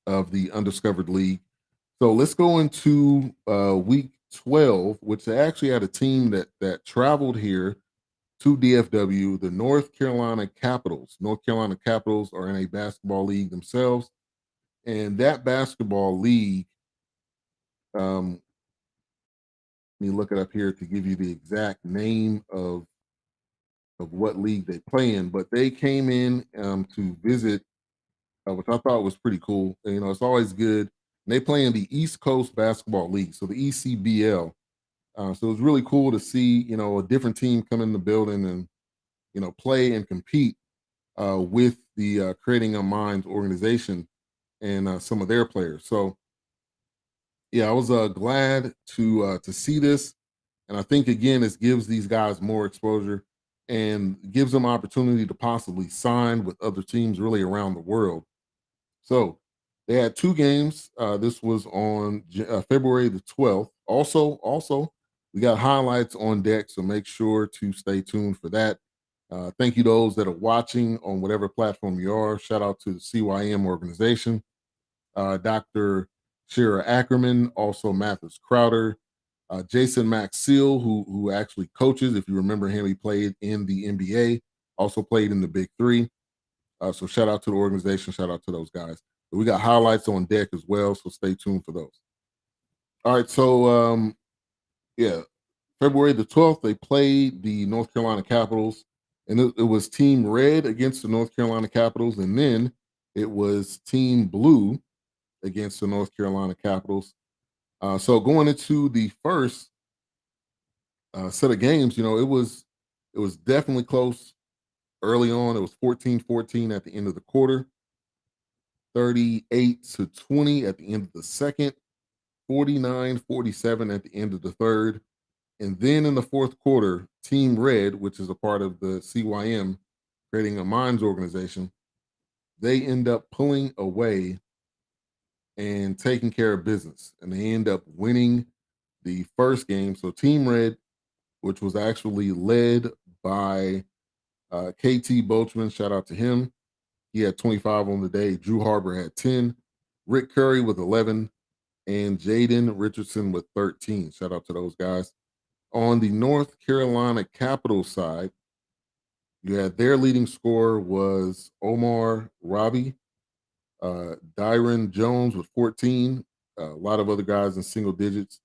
of the Undiscovered League. So let's go into week 12, which they actually had a team that traveled here to DFW, the North Carolina Capitals. North Carolina Capitals are in a basketball league themselves, and that basketball league, let me look it up here to give you the exact name of what league they play in. But they came in to visit, which I thought was pretty cool. And, it's always good. And they play in the East Coast Basketball League, so the ECBL. So it was really cool to see, a different team come in the building and, play and compete with the Creating a Minds organization and some of their players. So yeah, I was glad to see this, and I think again this gives these guys more exposure and gives them opportunity to possibly sign with other teams really around the world. So they had two games. This was on February the 12th. Also, we got highlights on deck, so make sure to stay tuned for that. Thank you to those that are watching on whatever platform you are. Shout out to the CYM organization, Dr. Shira Ackerman, also Mathis Crowder, Jason Maxfield, who actually coaches. If you remember him, he played in the NBA, also played in the Big Three. So shout out to the organization, shout out to those guys. But we got highlights on deck as well, so stay tuned for those. All right, so yeah, February the 12th, they played the North Carolina Capitals, and it was Team Red against the North Carolina Capitals, and then it was Team Blue against the North Carolina Capitals. So going into the first set of games, it was definitely close early on. It was 14-14 at the end of the quarter, 38-20 at the end of the second, 49-47 at the end of the third. And then in the fourth quarter, Team Red, which is a part of the CYM, Creating a Minds organization, they end up pulling away and taking care of business. And they end up winning the first game. So Team Red, which was actually led by KT Boachman, shout out to him. He had 25 on the day. Drew Harbor had 10. Rick Curry with 11. And Jaden Richardson with 13. Shout out to those guys. On the North Carolina Capitals side, you had their leading scorer was Omar Robbie. Dyron Jones with 14. A lot of other guys in single digits.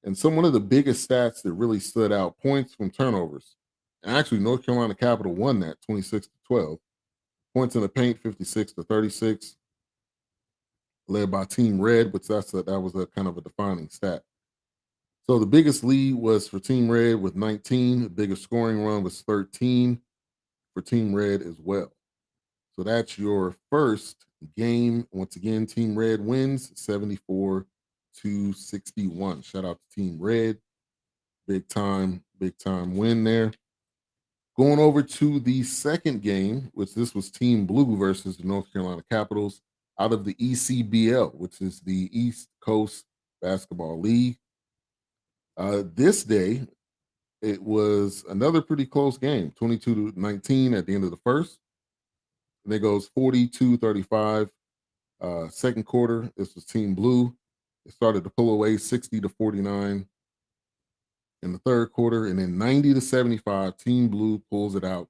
And one of the biggest stats that really stood out, points from turnovers. And actually, North Carolina Capital won that 26-12. Points in the paint, 56-36, led by Team Red, which that was a kind of a defining stat. So the biggest lead was for Team Red with 19. The biggest scoring run was 13 for Team Red as well. So that's your first game. Once again, Team Red wins 74-61. Shout out to Team Red. Big time win there. Going over to the second game, which this was Team Blue versus the North Carolina Capitals out of the ECBL, which is the East Coast Basketball League. This day, it was another pretty close game, 22-19 at the end of the first. And it goes 42-35. Second quarter, this was Team Blue. It started to pull away 60-49 in the third quarter, and then 90-75, Team Blue pulls it out.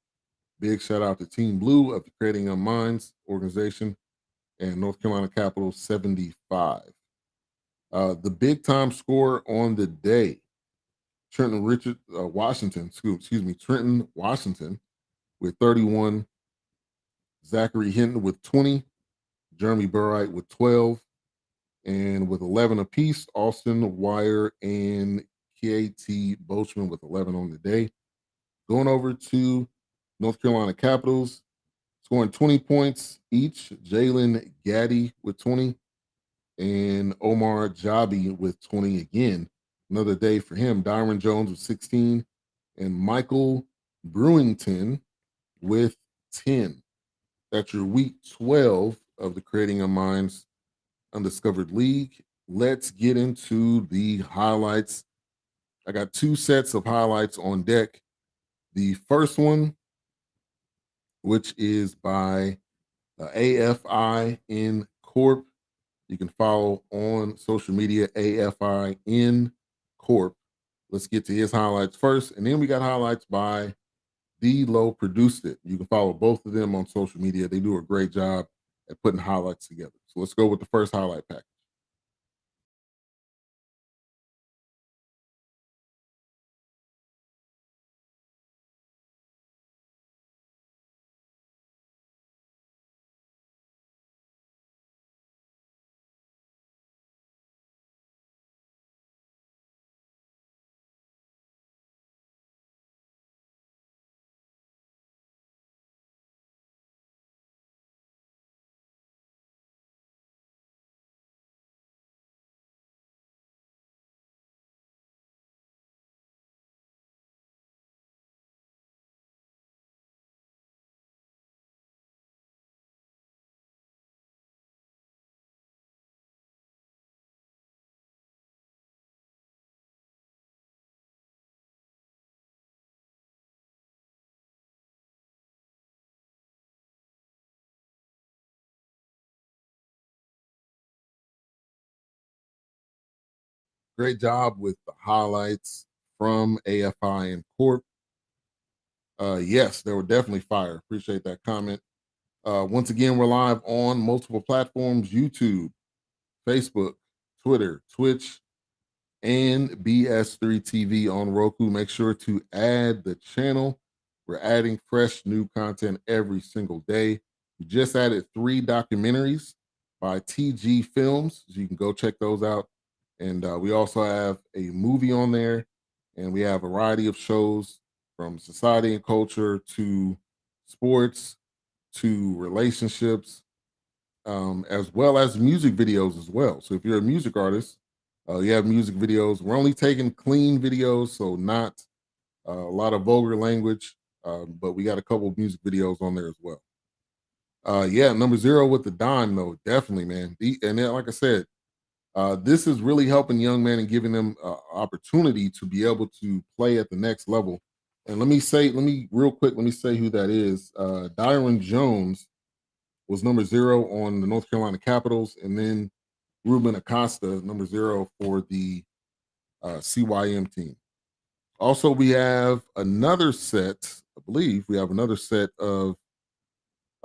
Big shout out to Team Blue of the Creating Young Minds organization, and North Carolina Capitals 75. The big time score on the day, Trenton Washington with 31, Zachary Hinton with 20, Jeremy Burright with 12, and with 11 apiece, Austin Wire and K.T. Boachman with 11 on the day. Going over to North Carolina Capitals, scoring 20 points each, Jalen Gaddy with 20, and Omar Jabi with 20 again. Another day for him. Dyron Jones with 16, and Michael Brewington with 10. That's your week 12 of the Creating Our Minds Undiscovered League. Let's get into the highlights. I got two sets of highlights on deck. The first one, which is by AFI in Corp. You can follow on social media, AFI in Corp. Let's get to his highlights first. And then we got highlights by D-Lo Produced It. You can follow both of them on social media. They do a great job at putting highlights together. So let's go with the first highlight package. Great job with the highlights from AFI and Corp. Yes, they were definitely fire. Appreciate that comment. Once again, we're live on multiple platforms: YouTube, Facebook, Twitter, Twitch, and BS3 TV on Roku. Make sure to add the channel. We're adding fresh new content every single day. We just added 3 documentaries by TG Films, so you can go check those out. And we also have a movie on there, and we have a variety of shows from society and culture to sports to relationships, as well as music videos as well. So if you're a music artist, you have music videos. We're only taking clean videos, so not a lot of vulgar language, but we got a couple of music videos on there as well. Yeah, number 0 with the dime, though, definitely, man. And then, like I said, this is really helping young men and giving them opportunity to be able to play at the next level. And let me say who that is. Dyron Jones was number 0 on the North Carolina Capitals, and then Ruben Acosta, number 0 for the CYM team. Also, we have another set, I believe we have another set of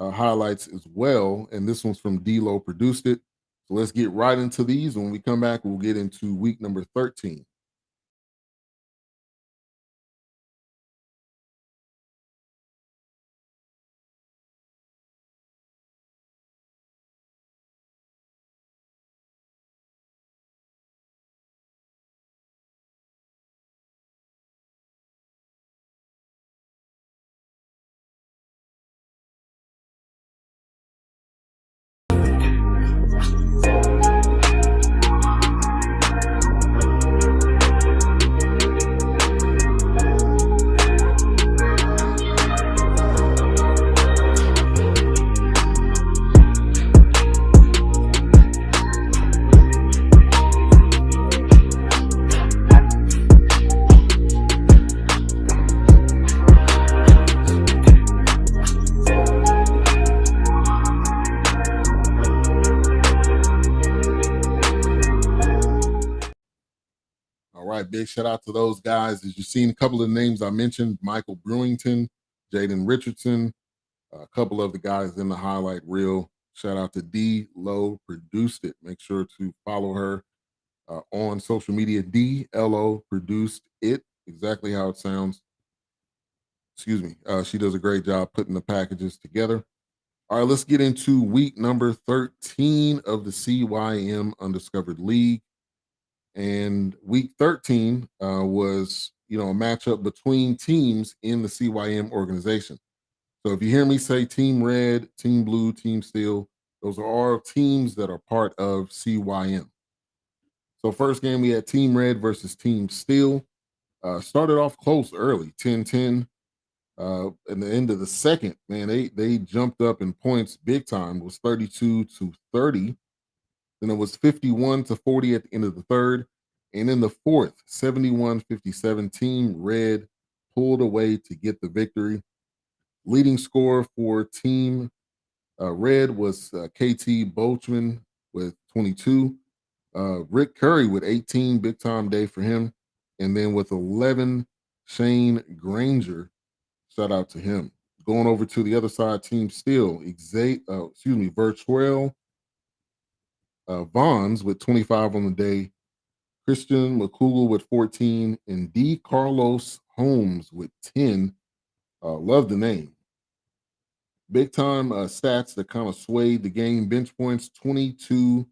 highlights as well. And this one's from D-Lo Produced It. So let's get right into these. When we come back, we'll get into week number 13. All right, big shout out to those guys. As you've seen, a couple of names I mentioned: Michael Brewington, Jaden Richardson, a couple of the guys in the highlight reel. Shout out to D-Lo Produced It. Make sure to follow her on social media. D-L-O Produced It, exactly how it sounds. Excuse me. She does a great job putting the packages together. All right, let's get into week number 13 of the CYM Undiscovered League. And week 13 was, a matchup between teams in the CYM organization. So if you hear me say Team Red, Team Blue, Team Steel, those are all teams that are part of CYM. So first game, we had Team Red versus Team Steel. Started off close early, 10-10. In the end of the second, man, they jumped up in points big time. It was 32-30. Then it was 51-40 at the end of the third. And in the fourth, 71-57, Team Red pulled away to get the victory. Leading scorer for Team Red was KT Boachman with 22. Rick Curry with 18, big time day for him. And then with 11, Shane Granger, shout out to him. Going over to the other side, Team Steel, Virtual Vons with 25 on the day, Christian McCougal with 14, and D. Carlos Holmes with 10. Love the name. Big time stats that kind of swayed the game. Bench points 22-10,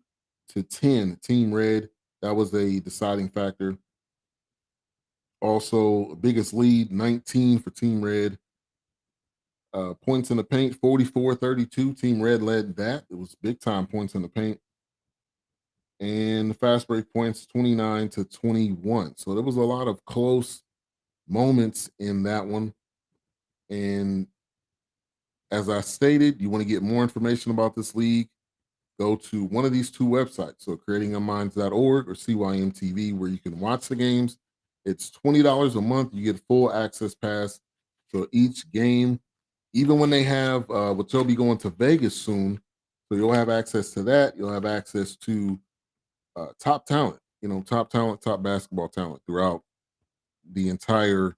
Team Red. That was a deciding factor. Also, biggest lead 19 for Team Red. Points in the paint 44-32. Team Red led that. It was big time points in the paint. And the fast break points 29-21. So there was a lot of close moments in that one. And as I stated, you want to get more information about this league, go to one of these two websites, so creatingaminds.org or CYM TV, where you can watch the games. It's $20 a month. You get full access pass. So each game, even when they have, which they'll be going to Vegas soon, so you'll have access to that. You'll have access to top talent, top basketball talent throughout the entire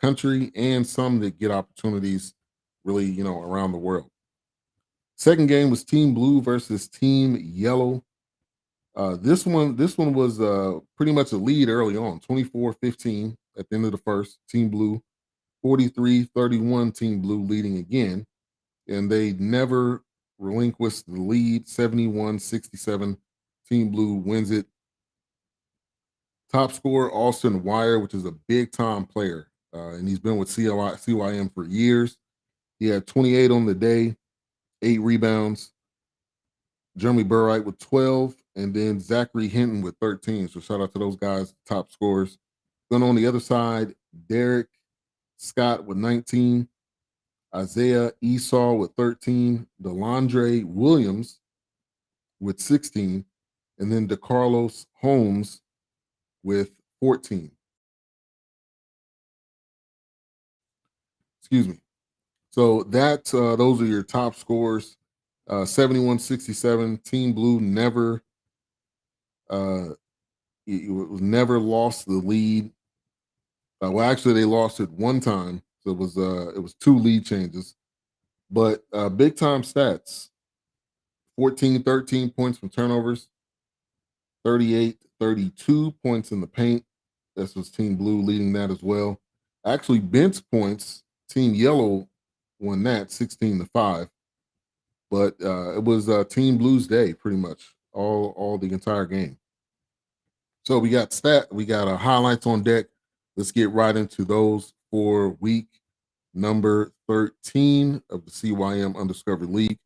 country, and some that get opportunities really, around the world. Second game was Team Blue versus Team Yellow. This one was pretty much a lead early on, 24-15 at the end of the first. Team Blue, 43-31, Team Blue leading again. And they never relinquished the lead, 71-67. Team Blue wins it. Top scorer, Austin Wire, which is a big-time player. And he's been with CYM for years. He had 28 on the day, 8 rebounds. Jeremy Burright with 12, and then Zachary Hinton with 13. So shout out to those guys, top scorers. Then on the other side, Derek Scott with 19, Isaiah Esau with 13, DeLandre Williams with 16, and then DeCarlos Holmes with 14. Excuse me. So that those are your top scores. 71-67. Team Blue never never lost the lead. Well, actually, they lost it one time. So it was 2 lead changes. But big time stats: 14, 13 points from turnovers, 38, 32 points in the paint. This was Team Blue leading that as well. Actually, bench points, Team Yellow won that 16-5. But it was Team Blue's day pretty much all the entire game. So we got highlights on deck. Let's get right into those for week number 13 of the CYM Undiscovered League.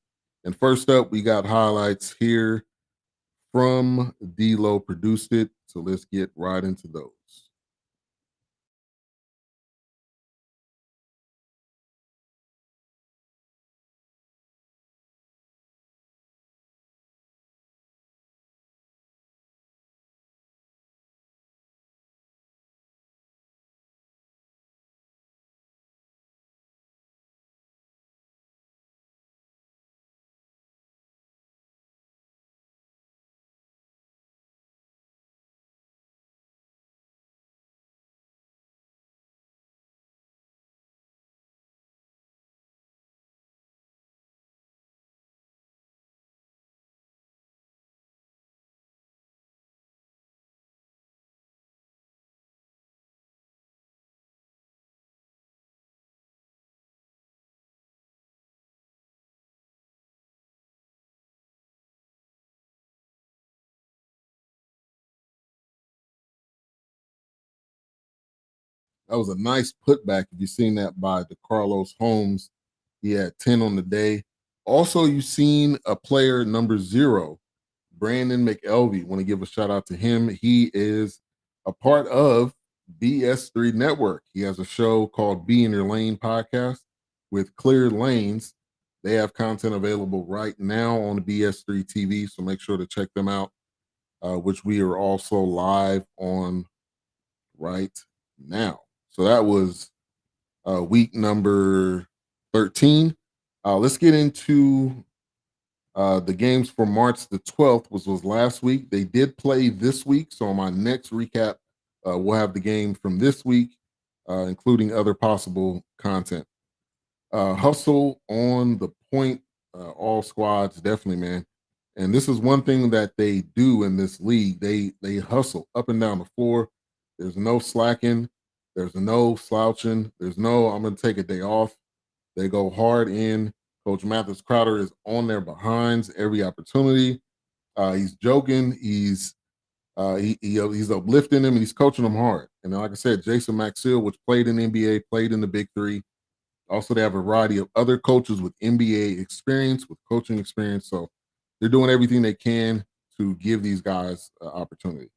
And first up, we got highlights here from D-Lo produced it. So let's get right into those. That was a nice putback. If you've seen that by DeCarlos Holmes, he had 10 on the day. Also, you've seen a player number 0, Brandon McElvey. Want to give a shout out to him. He is a part of BS3 Network. He has a show called Be in Your Lane podcast with Clear Lanes. They have content available right now on the BS3 TV, so make sure to check them out, which we are also live on right now. So that was week number 13. Let's get into the games for March the 12th, which was last week. They did play this week. So on my next recap, we'll have the game from this week, including other possible content. Hustle on the point, all squads, definitely, man. And this is one thing that they do in this league. They hustle up and down the floor. There's no slacking. There's no slouching. There's no, I'm going to take a day off. They go hard in. Coach Mathis Crowder is on their behinds every opportunity. He's joking. He's uplifting them, and he's coaching them hard. And like I said, Jason Maxill, which played in the NBA, played in the Big Three. Also, they have a variety of other coaches with NBA experience, with coaching experience. So they're doing everything they can to give these guys opportunity.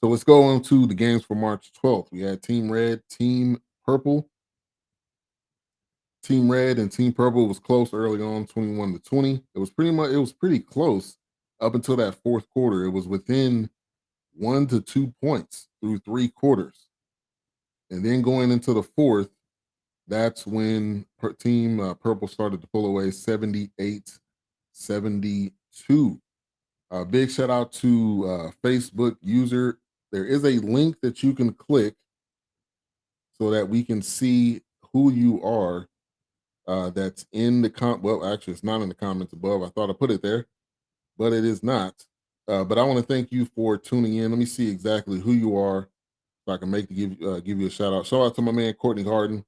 So let's go on to the games for March 12th. We had Team Red, Team Purple. Team Red and Team Purple was close early on, 21-20. It was pretty close up until that fourth quarter. It was within 1 to 2 points through 3 quarters. And then going into the fourth, that's when Team Purple started to pull away 78-72. Big shout out to Facebook user. There is a link that you can click so that we can see who you are. That's in the well, actually, it's not in the comments above. I thought I put it there, but it is not. But I want to thank you for tuning in. Let me see exactly who you are so I can give you a shout out. Shout out to my man Courtney Harden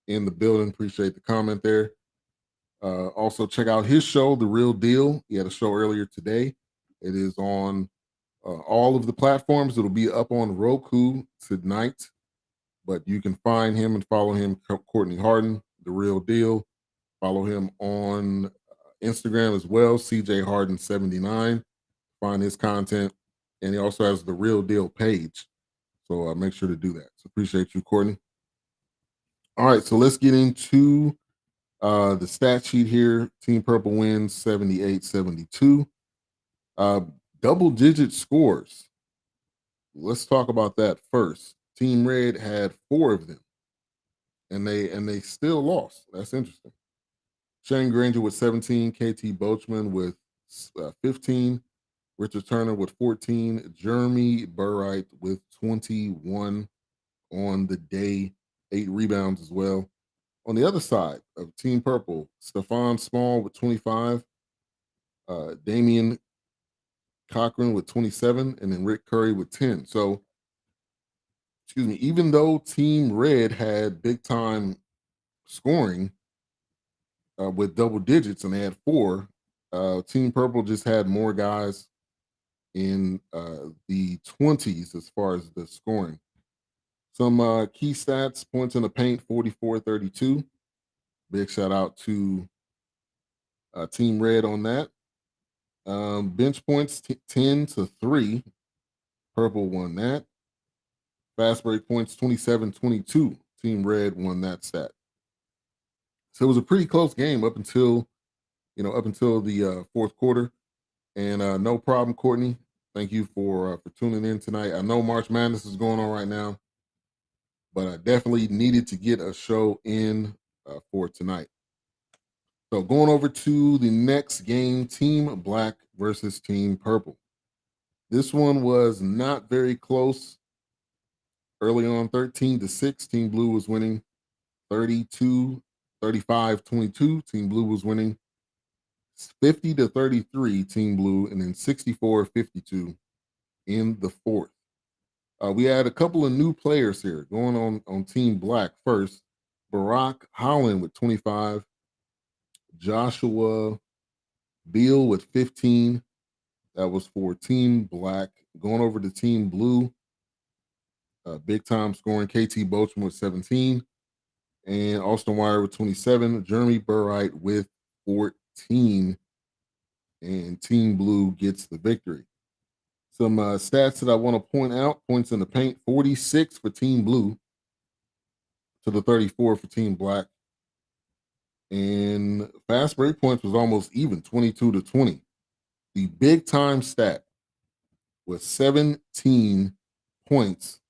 in the building. Appreciate the comment there. Also, check out his show, The Real Deal. He had a show earlier today. It is on all of the platforms. It'll be up on Roku tonight, but you can find him and follow him, Courtney Harden, The Real Deal. Follow him on Instagram as well, CJ Harden 79. Find his content, and he also has the Real Deal page. So make sure to do that. So appreciate you, Courtney. All right, so let's get into the stat sheet here. Team Purple wins 78-72. Double-digit scores. Let's talk about that first. Team Red had 4 of them, and they still lost. That's interesting. Shane Granger with 17, KT Boachman with 15, Richard Turner with 14, Jeremy Burright with 21 on the day, 8 rebounds as well. On the other side of Team Purple, Stephon Small with 25, Damian Cochran with 27, and then Rick Curry with 10. So, excuse me, even though Team Red had big time scoring with double digits and they had 4, Team Purple just had more guys in the 20s as far as the scoring. Some key stats: points in the paint, 44-32. Big shout out to Team Red on that. Bench points, 10-3. Purple won that. Fast break points, 27-22. Team Red won that stat. So it was a pretty close game up until the fourth quarter. And no problem, Courtney. Thank you for tuning in tonight. I know March Madness is going on right now, but I definitely needed to get a show in for tonight. So going over to the next game, Team Black versus Team Purple. This one was not very close. Early on, 13-6, Team Blue was winning. 35-22, Team Blue was winning. 50-33, Team Blue, and then 64-52 in the fourth. We had a couple of new players here going on Team Black first. Barack Holland with 25. Joshua Beal with 15. That was for Team Black. Going over to Team Blue, big time scoring, KT Boachman with 17. And Austin Wire with 27. Jeremy Burright with 14. And Team Blue gets the victory. Some stats that I want to point out: points in the paint, 46 for Team Blue to the 34 for Team Black. And fast break points was almost even, 22-20. The big time stat was 17 points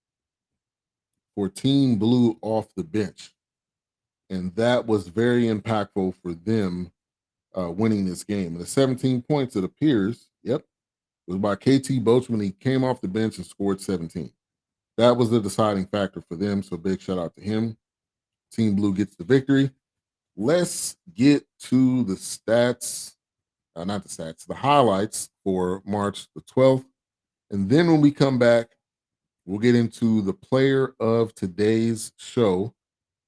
for Team Blue off the bench. And that was very impactful for them winning this game. And the 17 points, it appears, was by KT Boachman. He came off the bench and scored 17. That was the deciding factor for them. So big shout out to him. Team Blue gets the victory. Let's get to the stats, the highlights for March the 12th. And then when we come back, we'll get into the player of today's show.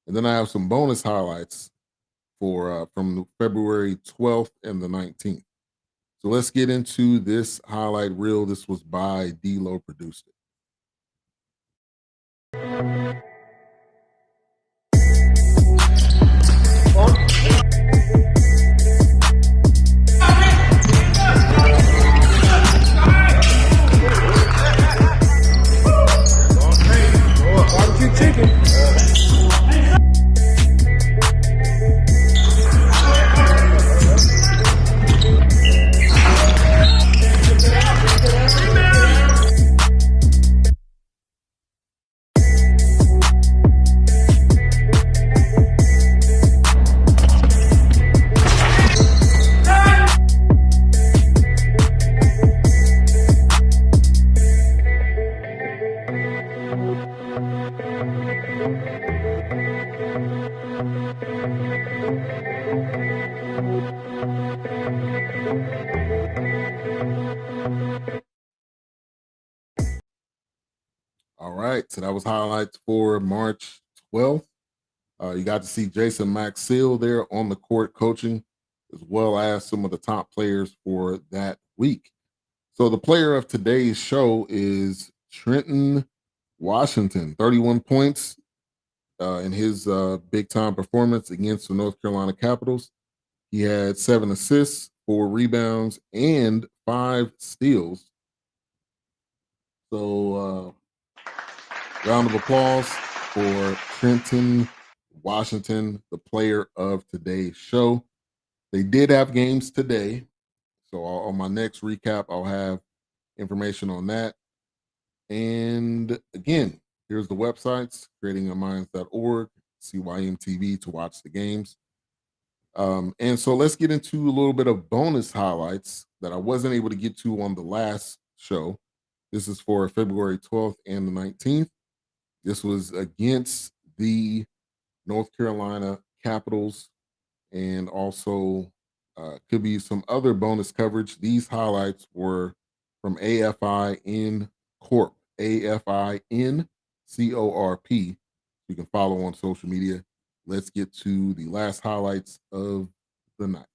And then I have some bonus highlights for from February 12th and the 19th. So let's get into this highlight reel. This was by D-Lo, produced it. Barbecue chicken. All right, so that was highlights for March 12th. You got to see Jason Maxill there on the court coaching, as well as some of the top players for that week. So the player of today's show is Trenton Washington, 31 points in his big-time performance against the North Carolina Capitals. He had 7 assists, 4 rebounds, and 5 steals. So round of applause for Trenton Washington, the player of today's show. They did have games today. So on my next recap, I'll have information on that. And again, here's the websites: creatingaminds.org, CYM TV to watch the games. And so let's get into a little bit of bonus highlights that I wasn't able to get to on the last show. This is for February 12th and the 19th. This was against the North Carolina Capitals, and also could be some other bonus coverage. These highlights were from AFI in Corp, AFIN CORP. You can follow on social media. Let's get to the last highlights of the night.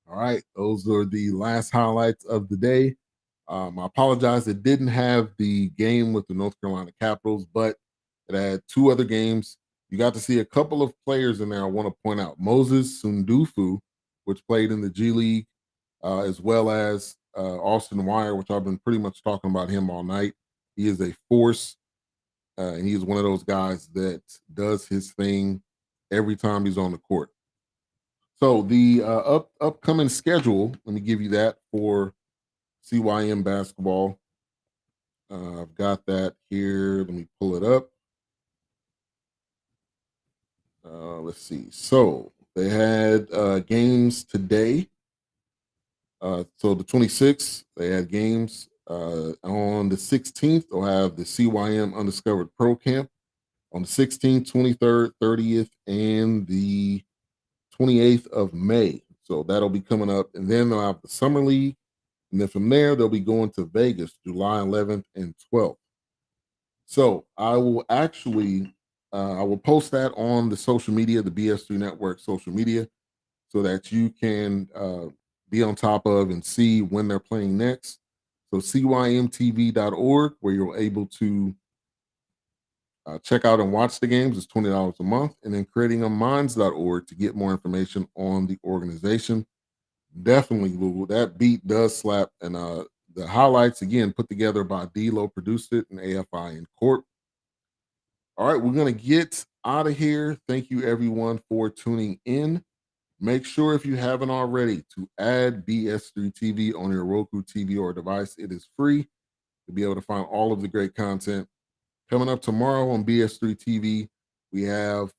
All right, those are the last highlights of the day. I apologize, it didn't have the game with the North Carolina Capitals, but it had two other games. You got to see a couple of players in there I want to point out. Moses Sundufu, which played in the G League, as well as Austin Wire, which I've been pretty much talking about him all night. He is a force, and he is one of those guys that does his thing every time he's on the court. So the upcoming schedule, let me give you that for CYM basketball. I've got that here. Let me pull it up. Let's see. So they had games today. So the 26th, they had games. On the 16th, they'll have the CYM Undiscovered Pro Camp. On the 16th, 23rd, 30th, and the 28th of May. So that'll be coming up. And then they'll have the Summer League. And then from there, they'll be going to Vegas July 11th and 12th. So I will actually, I will post that on the social media, the BS3 Network social media, so that you can be on top of and see when they're playing next. So cymtv.org, where you're able to check out and watch the games, is $20 a month. And then creatingaminds.org to get more information on the organization. Definitely, Lou, that beat does slap. And the highlights, again, put together by D-Lo, produced it, and AFI in Corp. All right, we're going to get out of here. Thank you, everyone, for tuning in. Make sure, if you haven't already, to add BS3 TV on your Roku TV or device. It is free to be able to find all of the great content. Coming up tomorrow on BS3 TV, we have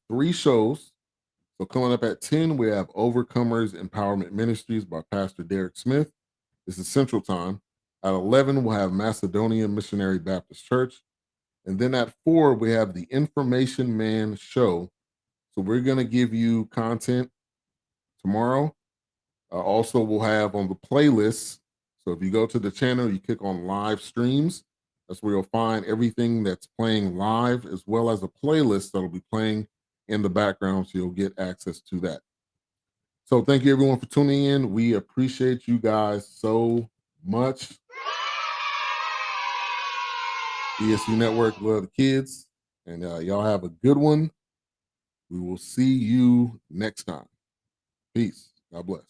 3 shows. So coming up at 10, we have Overcomers Empowerment Ministries by Pastor Derek Smith. This is Central Time. At 11, we'll have Macedonia Missionary Baptist Church. And then at 4, we have the Information Man Show. So we're going to give you content tomorrow. Also, we'll have on the playlist. So if you go to the channel, you click on live streams. That's where you'll find everything that's playing live, as well as a playlist that'll be playing in the background, so you'll get access to that. So thank you, everyone, for tuning in. We appreciate you guys so much. BSU Network, love the kids. And y'all have a good one. We will see you next time. Peace. God bless.